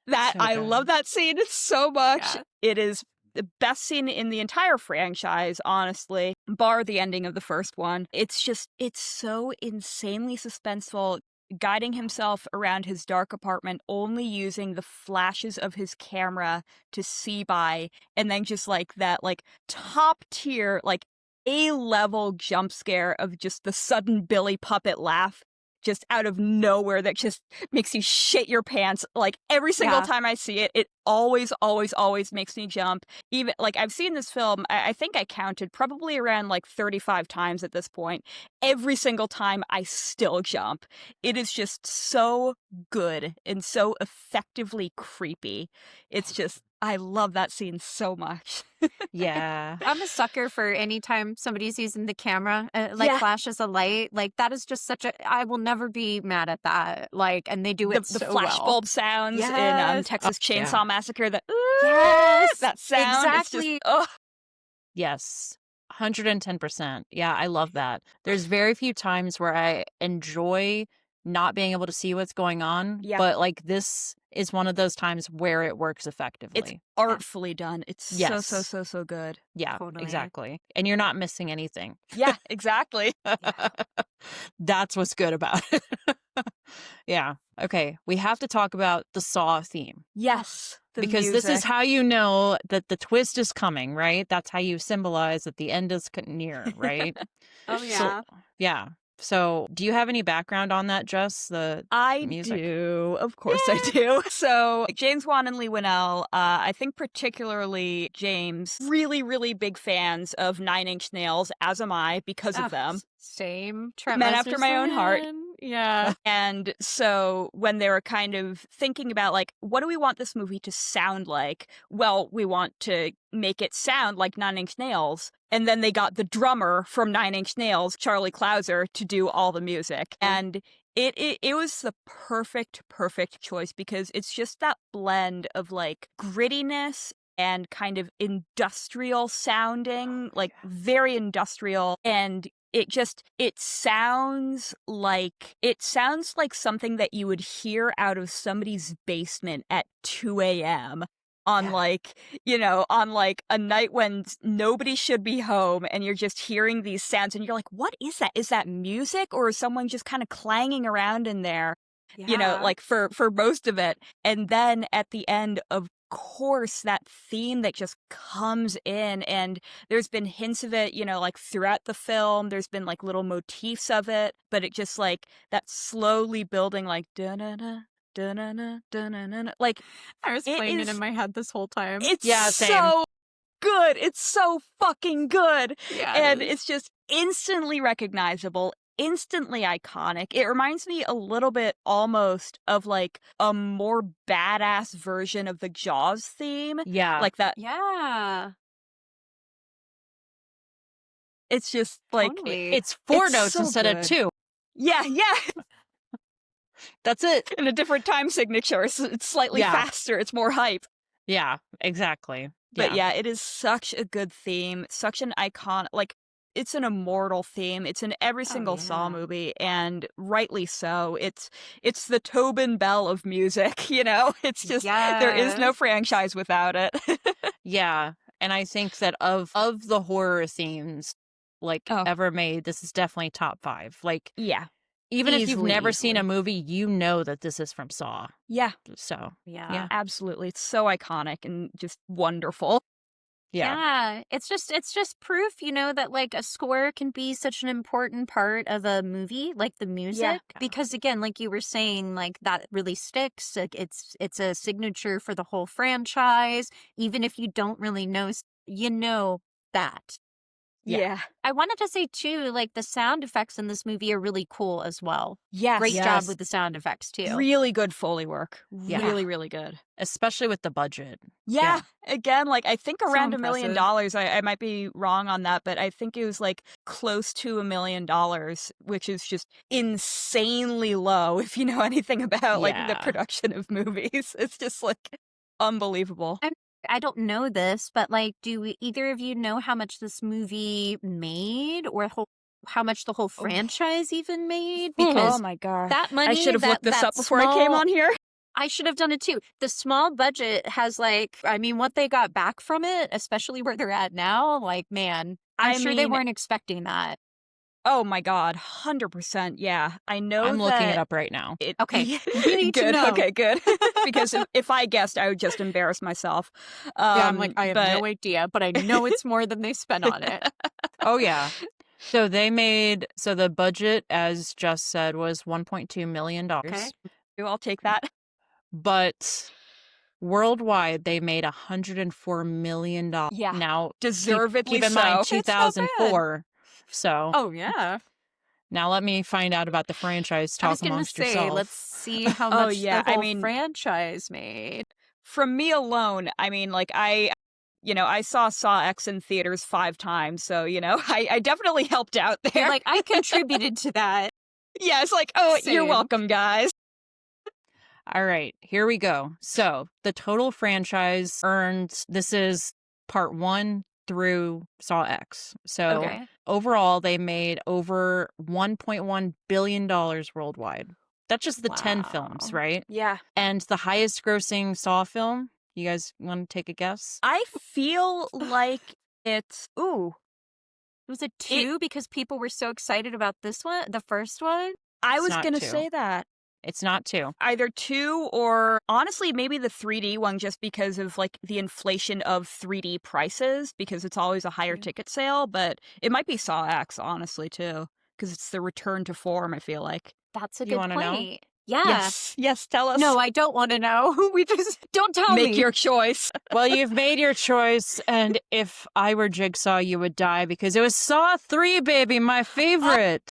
that So I good. love that scene so much. Yeah. It is the best scene in the entire franchise, honestly, bar the ending of the first one. It's so insanely suspenseful, guiding himself around his dark apartment, only using the flashes of his camera to see by, and then just like that, like top tier, like A-level jump scare of just the sudden Billy puppet laugh just out of nowhere that just makes you shit your pants. Like every single Yeah. time I see it, it always, always, always makes me jump. Even like I've seen this film, I think I counted probably around like 35 times at this point. Every single time I still jump. It is just so good and so effectively creepy. It's just, I love that scene so much. Yeah. I'm a sucker for any time somebody's using the camera, Yeah. flashes a light. Like that is just I will never be mad at that. Like, and they do it The so flashbulb well. sounds in Yes. Texas yeah. Chainsaw Massacre. That Yes, that sound. exactly. It's just, Yes. 110%. Yeah, I love that. There's very few times where I enjoy not being able to see what's going on, Yeah. but like this is one of those times where it works effectively. it's artfully done. It's so Yes. so good. yeah, Totally. exactly. And you're not missing anything. Yeah, exactly. That's what's good about it. Yeah. Okay. We have to talk about the Saw theme Yes, the because this is music. how you know that the twist is coming, right? That's how you symbolize that the end is near, right? Oh So, yeah. So, do you have any background on that, Jess? The I music? do. Of course I do. So James Wan and Lee Winnell, I think particularly James, really, really big fans of Nine Inch Nails, as am I, because of them. Same. Trent Men after my own heart. Reznor-san. Yeah. And so when they were kind of thinking about, like, what do we want this movie to sound like? Well, we want to make it sound like Nine Inch Nails. And then they got the drummer from Nine Inch Nails, Charlie Clouser, to do all the music. And it was the perfect choice because it's just that blend of, like, grittiness and kind of industrial sounding, like very industrial, and it sounds like something that you would hear out of somebody's basement at 2 a.m. on on like a night when nobody should be home, and you're just hearing these sounds and you're like, what is that? Is that music, or is someone just kind of clanging around in there? Like for most of it. And then at the end, of course, that theme that just comes in, and there's been hints of it, like throughout the film. There's been like little motifs of it, but it just like that slowly building, like da-na-na, da-na-na, da-na-na. Like, I was playing it in my head this whole time. it's same. so good. It's so fucking good. Yeah, And it's just instantly recognizable, instantly iconic. It reminds me a little bit almost of like a more badass version of the Jaws theme. Yeah. Like that. Yeah. It's just like Totally. It's 4 it's notes so instead of good. 2. Yeah. That's it. In a different time signature. It's slightly Yeah. faster. It's more hype. Yeah, exactly. But yeah, it is such a good theme. Such an icon. Like, it's an immortal theme. It's in every single Saw yeah. movie, and rightly so. It's the Tobin Bell of music, It's just there is no Yes. franchise without it. Yeah, and I think that of the horror themes like Oh. ever made, this is definitely top 5. Like, Yeah. even if you've Easily, never seen a easily. movie, you know that this is from Saw. Yeah, So, Yeah. absolutely. It's so iconic and just wonderful. yeah. It's just proof, that like a score can be such an important part of a movie, like the music. Because again, like you were saying, like that really sticks. Like it's a signature for the whole franchise. Even if you don't really know, that. Yeah. I wanted to say too, like the sound effects in this movie are really cool as well. Yes. Great job Yes. with the sound effects too. Really good Foley work. Yeah. Really, really good. Especially with the budget. Yeah. Again, like I think So around $1 million. impressive. I might be wrong on that, but I think it was like close to $1 million, which is just insanely low if you know anything about like the Yeah. production of movies. It's just like unbelievable. I don't know this, but like, do either of you know how much this movie made, or how much the whole franchise even made? Oh Because my god. that money, I should have looked this that up before I came small- on here. I should have done it too. The small budget has like, I mean, what they got back from it, especially where they're at now, like, man, I'm sure they weren't expecting that. Oh my god, 100%. Yeah, I know. I'm looking it up right now. Okay, we need to good. know. Okay, good. Because if I guessed, I would just embarrass myself. Yeah, I'm like, I have but- no idea, but I know it's more than they spent on it. Oh, yeah. So the budget, as Jess said, was $1.2 million. Okay. I'll take that. But worldwide, they made $104 million. Yeah. Now, Deservedly keep in so. mind, That's not 2004. So Oh yeah, now let me find out about the franchise. I was Talk gonna amongst say, yourself. let's see how Oh, much yeah, the I whole mean- franchise made. From me alone, I mean, like I saw X in theaters 5 times, so I definitely helped out there. Like, I contributed to that. yeah, it's like, oh, you're Same. welcome, guys. All right, here we go. So the total franchise earned, this is part 1 through Saw X. So Okay. overall, they made over $1.1 billion worldwide. That's just the 10 films, Wow. right? Yeah. And the highest grossing Saw film, you guys want to take a guess? I feel like it's Was it 2 because people were so excited about this one, the first one? I It's was not gonna 2. say that. It's not 2. Either 2 or honestly maybe the 3D one, just because of like the inflation of 3D prices, because it's always a higher Yeah. ticket sale, but it might be Saw X honestly too, because it's the return to form, I feel like. That's a You good wanna know? point. Yeah. Yes, tell us. No, I don't want to know. We just don't tell Make me. your choice. Well, you've made your choice, and if I were Jigsaw, you would die because it was Saw 3, baby, my favorite.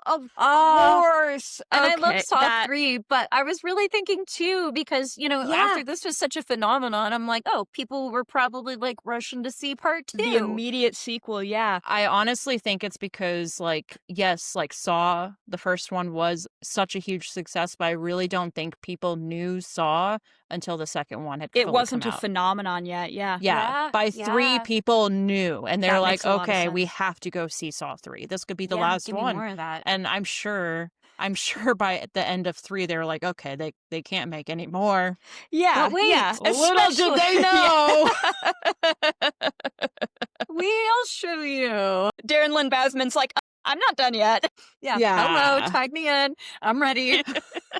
Of Oh, course. and I love Okay, Saw that 3, but I was really thinking too, because, Yeah. after this was such a phenomenon, I'm like, oh, people were probably like rushing to see part 2. the immediate sequel, yeah. I honestly think it's because, like, yes, like Saw, the first one was such a huge success, but I really don't think people knew Saw until the second one had It fully wasn't come a out. phenomenon yet, yeah. Yeah, by 3 yeah. people knew, and they're That like, makes a lot of okay, we sense. have to go see Saw 3. This could be the Yeah, last give me one. more of that. And I'm sure by the end of 3, they were like, okay, they can't make any more. Yeah, But wait, yeah. Little did they especially- know. We'll show you. Darren Lynn Bousman's like, I'm not done yet. Yeah. Yeah. Hello, tag me in. I'm ready.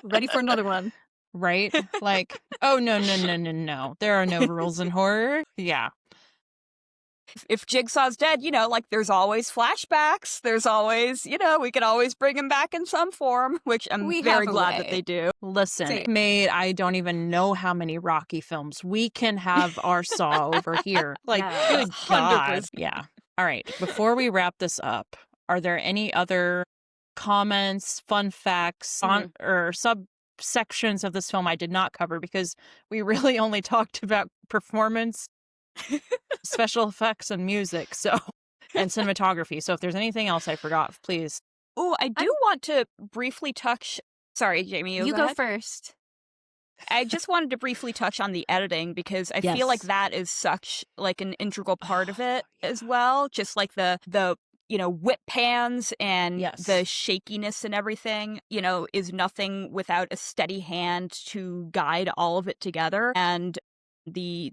Ready for another one. Right? Like, oh, no. There are no rules in horror. Yeah. If Jigsaw's dead, like there's always flashbacks. There's always, we can always bring him back in some form, which I'm We very have a glad that way. they do. Listen, Same. made I don't even know how many Rocky films. We can have our Saw over here. Like, Yeah. good God. 100%. Yeah. All right. Before we wrap this up, are there any other comments, fun facts, or subsections of this film I did not cover? Because we really only talked about performance, special effects, and music, and cinematography. So if there's anything else I forgot, please. Oh, I do want to briefly touch. Sorry, Jamie, You go go ahead. first. I just wanted to briefly touch on the editing because I feel like Yes. that is such like an integral part of it as well. Just like the whip pans and Yes. the shakiness and everything, is nothing without a steady hand to guide all of it together. And the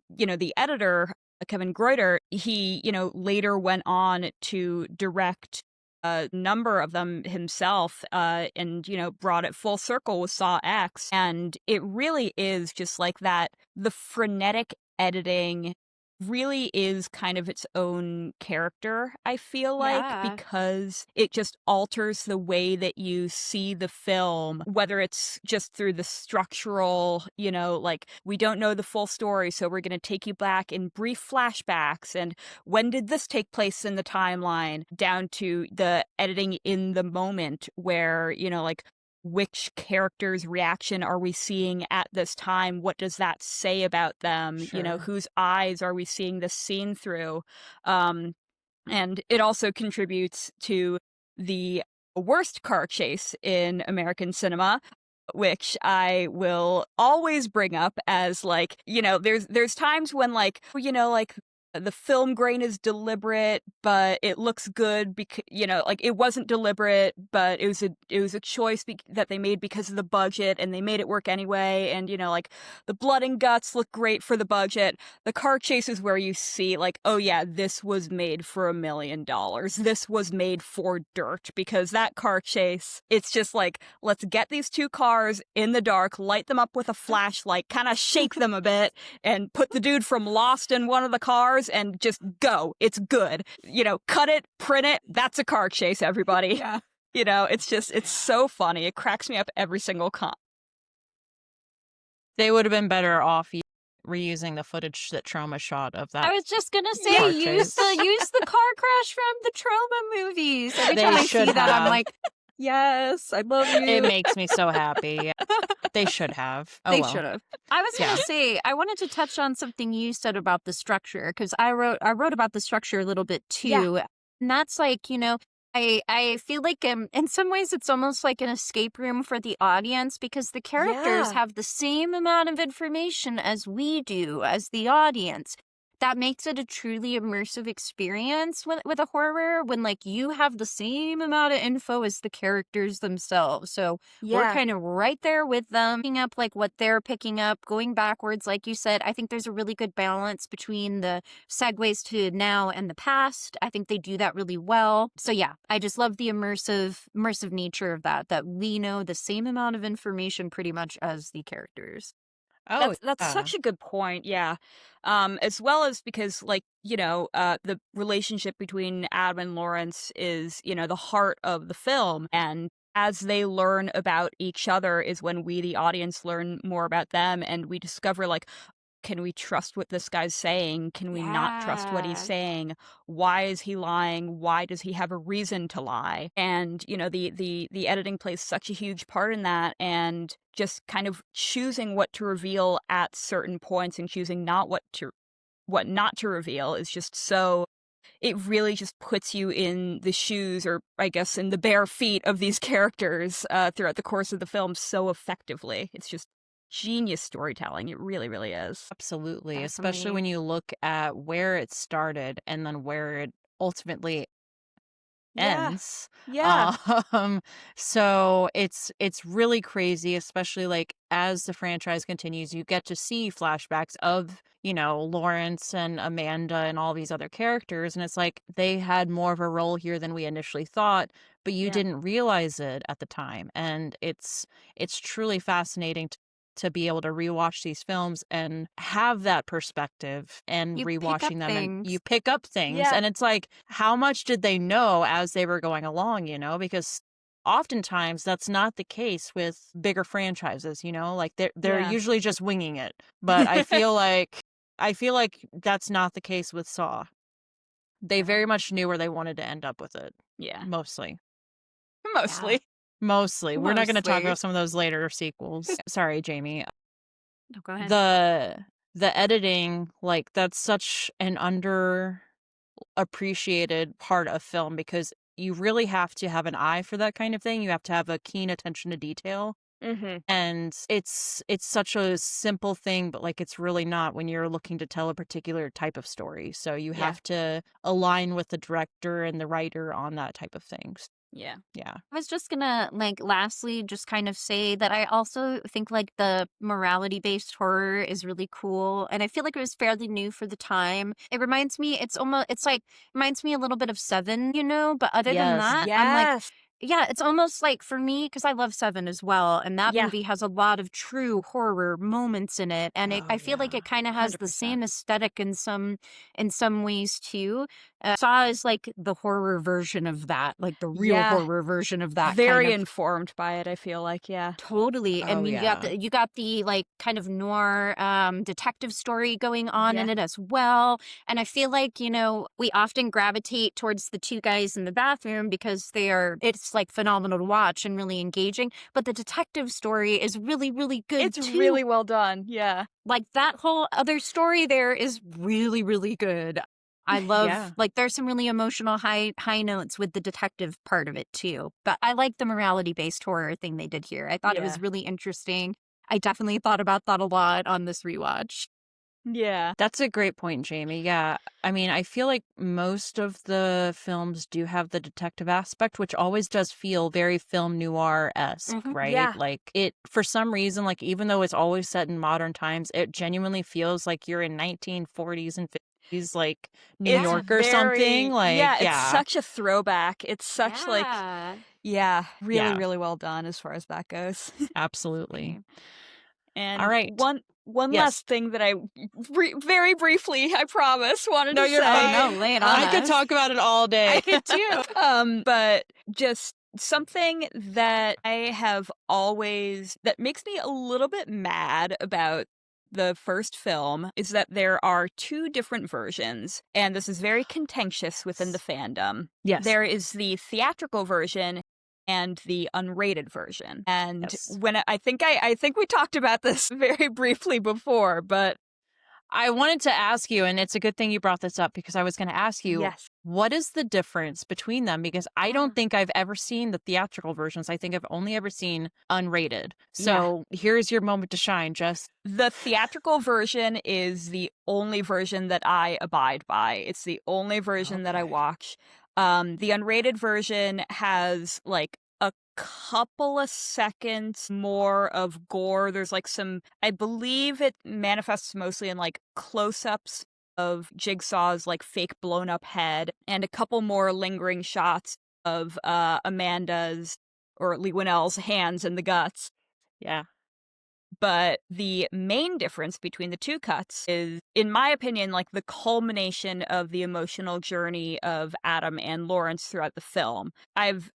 editor, Kevin Greuter, he, later went on to direct a number of them himself, and, brought it full circle with Saw X. And it really is just like that. The frenetic editing really is kind of its own character, I feel like, Yeah. because it just alters the way that you see the film, whether it's just through the structural, like we don't know the full story, so we're going to take you back in brief flashbacks and when did this take place in the timeline, down to the editing in the moment where, like which character's reaction are we seeing at this time? What does that say about them? Sure. Whose eyes are we seeing this scene through? And it also contributes to the worst car chase in American cinema, which I will always bring up as like, there's times when like, the film grain is deliberate, but it looks good because like it wasn't deliberate, but it was a choice that they made because of the budget, and they made it work anyway. And like the blood and guts look great for the budget. The car chase is where you see like, oh yeah, this was made for $1 million. This was made for dirt, because that car chase, it's just like, let's get these two cars in the dark, light them up with a flashlight, kind of shake them a bit, and put the dude from Lost in one of the cars and just go. It's good. Cut it, print it. That's a car chase, everybody. Yeah. It's so funny. It cracks me up every single con. They would have been better off reusing the footage that Trauma shot of that. I was just gonna say, car use chase. the car crash from the Trauma movies. Every They time I see should that, I'm have. like, yes, I love you. It makes me so happy. They should have. Oh, They well. should have. I was gonna Yeah. say, I wanted to touch on something you said about the structure, because I wrote about the structure a little bit too. Yeah. And that's like, I feel like in some ways it's almost like an escape room for the audience, because the characters Yeah. have the same amount of information as we do as the audience. That makes it a truly immersive experience with a horror, when like you have the same amount of info as the characters themselves. So we're kind of right there with them, picking up like what they're picking up, going backwards. Like you said, I think there's a really good balance between the segues to now and the past. I think they do that really well. So yeah, I just love the immersive nature of that we know the same amount of information pretty much as the characters. Oh, That's yeah. such a good point, yeah. As well as because, like, the relationship between Adam and Lawrence is, the heart of the film, and as they learn about each other is when we, the audience, learn more about them, and we discover, like, can we trust what this guy's saying? Can we not trust what he's Yeah. saying? Why is he lying? Why does he have a reason to lie? And, the editing plays such a huge part in that, and just kind of choosing what to reveal at certain points and choosing what not to reveal is just so it really just puts you in the shoes, or I guess in the bare feet of these characters throughout the course of the film so effectively. It's just genius storytelling. It really, really is. Absolutely. Especially Definitely. when you look at where it started and then where it ultimately Yeah. ends. Yeah. Um, so it's really crazy, especially like as the franchise continues, you get to see flashbacks of, Lawrence and Amanda and all these other characters, and it's like they had more of a role here than we initially thought, but you Yeah. didn't realize it at the time. And it's truly fascinating to be able to rewatch these films and have that perspective and You pick up rewatching them, and you things. pick up things, Yeah. and it's like, how much did they know as they were going along, because oftentimes that's not the case with bigger franchises, like they're Yeah. usually just winging it. But I feel like that's not the case with Saw. They very much knew where they wanted to end up with it. Yeah. Mostly. Yeah. Mostly. We're not going to talk Mostly. about some of those later sequels. Sorry, Jamie. No, go ahead. The editing, like, that's such an underappreciated part of film, because you really have to have an eye for that kind of thing. You have to have a keen attention to detail. Mm-hmm. And it's such a simple thing, but like it's really not when you're looking to tell a particular type of story. So you Yeah. have to align with the director and the writer on that type of things. Yeah. Yeah. I was just gonna, like, lastly, just kind of say that I also think, like, the morality-based horror is really cool, and I feel like it was fairly new for the time. It reminds me, reminds me a little bit of Seven, but other than Yes. that, I'm like, Yes. yeah, it's almost like, for me, because I love Seven as well, and that Yeah. movie has a lot of true horror moments in it, and Oh, I feel like yeah. it kind of has the 100%. same aesthetic in some ways too. Saw is like the horror version of that, like the real Yeah. horror version of that kind Very of. informed by it, I feel like, yeah. Totally. I Oh, mean, yeah. you got the like kind of noir detective story going on in Yeah. it as well. And I feel like, we often gravitate towards the two guys in the bathroom because it's like phenomenal to watch and really engaging. But the detective story is really, really good It's too. really well done, yeah. Like that whole other story there is really, really good. I love, Yeah. like, there's some really emotional high notes with the detective part of it too. But I like the morality-based horror thing they did here. I thought it Yeah. was really interesting. I definitely thought about that a lot on this rewatch. Yeah. That's a great point, Jamie. Yeah. I mean, I feel like most of the films do have the detective aspect, which always does feel very film noir-esque, Mhm. right? Yeah. Like it, for some reason, like even though it's always set in modern times, it genuinely feels like you're in 1940s and 50s, like New It's York or something. Like, it's yeah, such a throwback. It's such really, yeah, really well done as far as that goes. absolutely. And All right. one Yes. last thing that I very briefly, I promise, wanted No, to you're say. fine. Oh, no, lay it on I could us. talk about it all day. I could too. But just something that I have always that makes me a little bit mad about the first film is that there are two different versions, and this is very contentious within the fandom. Yes. There is the theatrical version and the unrated version. And Yes. when I think we talked about this very briefly before, but I wanted to ask you, and it's a good thing you brought this up, because I was going to ask you, yes. what is the difference between them? Because I don't think I've ever seen the theatrical versions. I think I've only ever seen unrated. So here's your moment to shine, Jess. The theatrical version is the only version that I abide by. It's the only version that I Okay. watch. The unrated version has like a couple of seconds more of gore. There's like I believe it manifests mostly in like close-ups of Jigsaw's like fake blown up head, and a couple more lingering shots of Amanda's or Lee Winnell's hands in the guts. Yeah. But the main difference between the two cuts is, in my opinion, like the culmination of the emotional journey of Adam and Lawrence throughout the film. I've,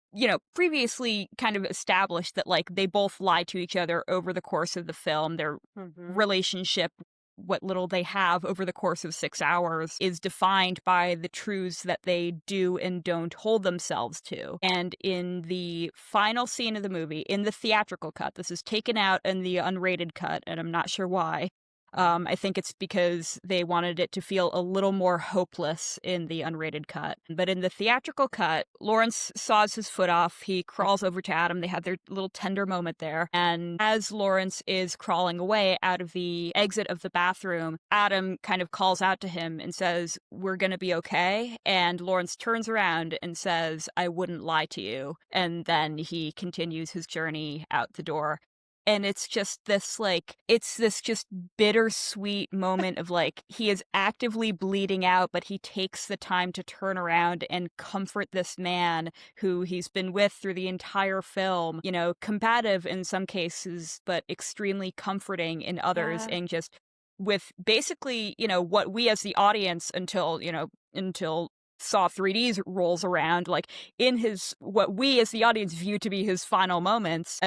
previously kind of established that like they both lie to each other over the course of the film. Their relationship, what little they have over the course of 6 hours, is defined by the truths that they do and don't hold themselves to. And in the final scene of the movie, in the theatrical cut, this is taken out in the unrated cut, and I'm not sure why. I think it's because they wanted it to feel a little more hopeless in the unrated cut. But in the theatrical cut, Lawrence saws his foot off. He crawls over to Adam. They have their little tender moment there. And as Lawrence is crawling away out of the exit of the bathroom, Adam kind of calls out to him and says, "We're going to be okay." And Lawrence turns around and says, "I wouldn't lie to you." And then he continues his journey out the door. And it's just this, like, it's this just bittersweet moment of, like, he is actively bleeding out, but he takes the time to turn around and comfort this man who he's been with through the entire film, combative in some cases, but extremely comforting in others, and just with basically, what we as the audience until Saw 3D rolls around, like in what we as the audience view to be his final moments,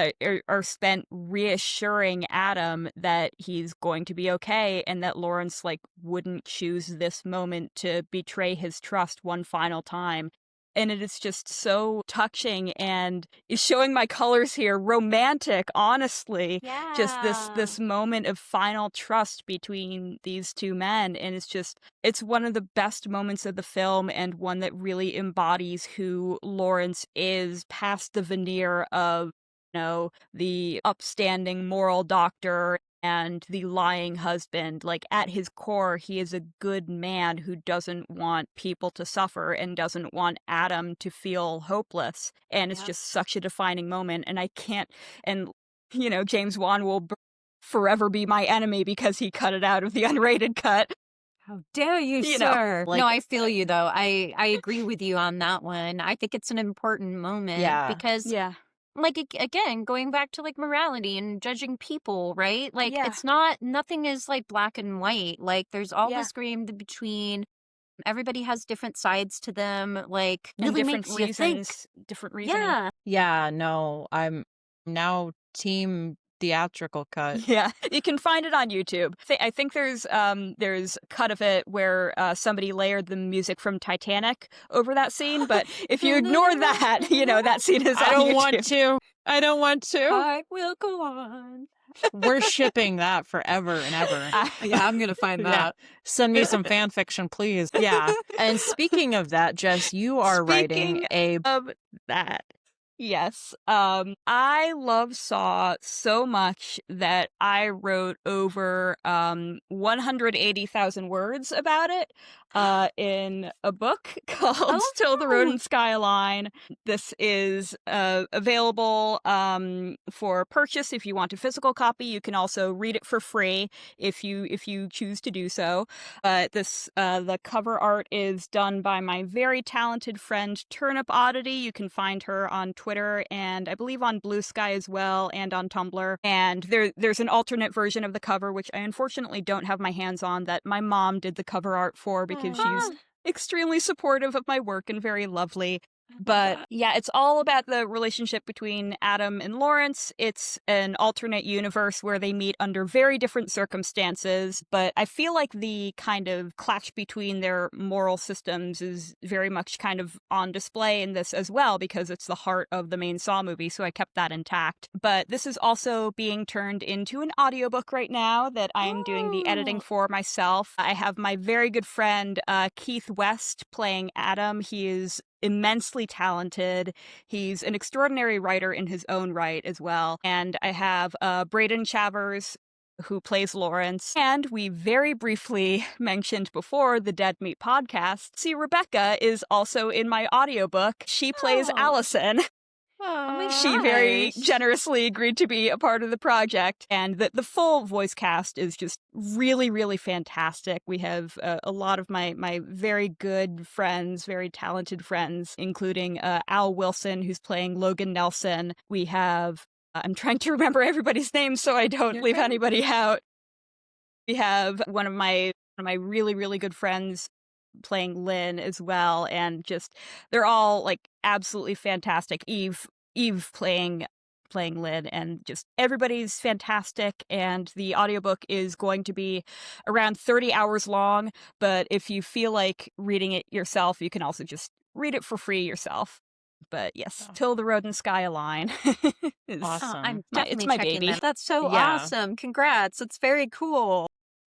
are spent reassuring Adam that he's going to be okay, and that Lawrence like wouldn't choose this moment to betray his trust one final time. And it is just so touching and is showing my colors here. Romantic, honestly. Yeah. Just this moment of final trust between these two men. And it's one of the best moments of the film, and one that really embodies who Lawrence is past the veneer of, the upstanding moral doctor and the lying husband. Like, at his core, he is a good man who doesn't want people to suffer and doesn't want Adam to feel hopeless. And it's just such a defining moment. And I can't, and, James Wan will forever be my enemy because he cut it out of the unrated cut. How dare you, sir? No, I feel you, though. I agree with you on that one. I think it's an important moment because like, again, going back to like morality and judging people, right? Like, it's nothing is like black and white. Like, there's all this gray in between. Everybody has different sides to them. Like, and really different makes you think. reasons, different reasoning. Yeah, no, I'm now team theatrical cut. Yeah, you can find it on YouTube. I think there's a cut of it where somebody layered the music from Titanic over that scene, but if you ignore that, that scene is on YouTube. I don't want to. I will go on. We're shipping that forever and ever. Yeah, I'm gonna find that. Send me some fan fiction, please. Yeah. And speaking of that, Jess, you are writing of that. Yes. I love Saw so much that I wrote over 180,000 words about it in a book called Till the Rodent Skyline. This is available for purchase if you want a physical copy. You can also read it for free if you choose to do so. The cover art is done by my very talented friend Turnip Oddity. You can find her on Twitter and I believe on Blue Sky as well, and on Tumblr. And there's an alternate version of the cover, which I unfortunately don't have my hands on, that my mom did the cover art for because she's extremely supportive of my work and very lovely. But yeah, it's all about the relationship between Adam and Lawrence. It's an alternate universe where they meet under very different circumstances, but I feel like the kind of clash between their moral systems is very much kind of on display in this as well, because it's the heart of the main Saw movie, so I kept that intact. But this is also being turned into an audiobook right now that I'm doing the editing for myself. I have my very good friend Keith West playing Adam. He is immensely talented. He's an extraordinary writer in his own right as well. And I have Braden Chavers, who plays Lawrence. And we very briefly mentioned before the Dead Meat podcast. See, Rebecca is also in my audiobook. She plays Allison. She very generously agreed to be a part of the project, and the full voice cast is just really, really fantastic. We have a lot of my very good friends, very talented friends, including Al Wilson, who's playing Logan Nelson. We have I'm trying to remember everybody's names so I don't You're leave good. anybody out. We have one of my really, really good friends playing Lynn as well, and just they're all like absolutely fantastic. Eve playing Lynn, and just everybody's fantastic. And the audiobook is going to be around 30 hours long, but if you feel like reading it yourself, you can also just read it for free yourself. But yes, Oh. Till the Road and Sky Align is Awesome. I'm my- definitely it's my checking baby. that. That's so Yeah. awesome. Congrats. It's very cool.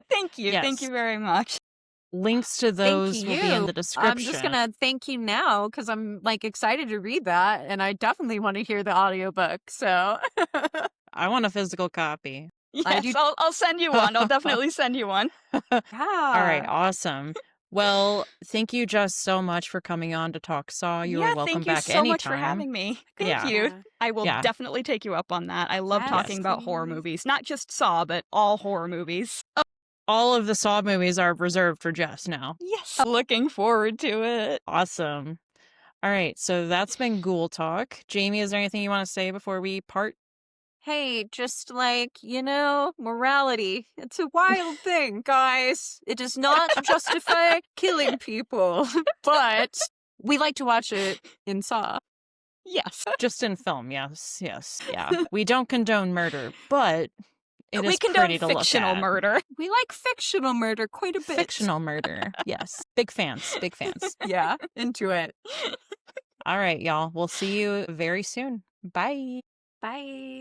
Thank you. Thank Yes. you very much. Links to those will be in the description. I'm just going to thank you now because I'm like excited to read that. And I definitely want to hear the audiobook. So I want a physical copy. Yes, do- I'll send you one. I'll definitely send you one. All right, yeah. awesome. Well, thank you, Jess, so much for coming on to talk Saw. You are welcome thank you back so anytime. much for having me. Thank Yeah. you. I will Yeah. definitely take you up on that. I love Yes, talking about horror please. movies. Not just Saw, but all horror movies. All of the Saw movies are reserved for Jess now. Yes. Looking forward to it. Awesome. All right, so that's been Ghoul Talk. Jamie, is there anything you want to say before we part? Hey, just like, morality. It's a wild thing, guys. It does not justify killing people, but we like to watch it in Saw. Yes. Just in film, yes. Yeah. We don't condone murder, but it We is condone pretty to look fictional at. murder. We like fictional murder quite a bit. Fictional murder, yes. Big fans. Yeah, into it. All right, y'all. We'll see you very soon. Bye. Bye.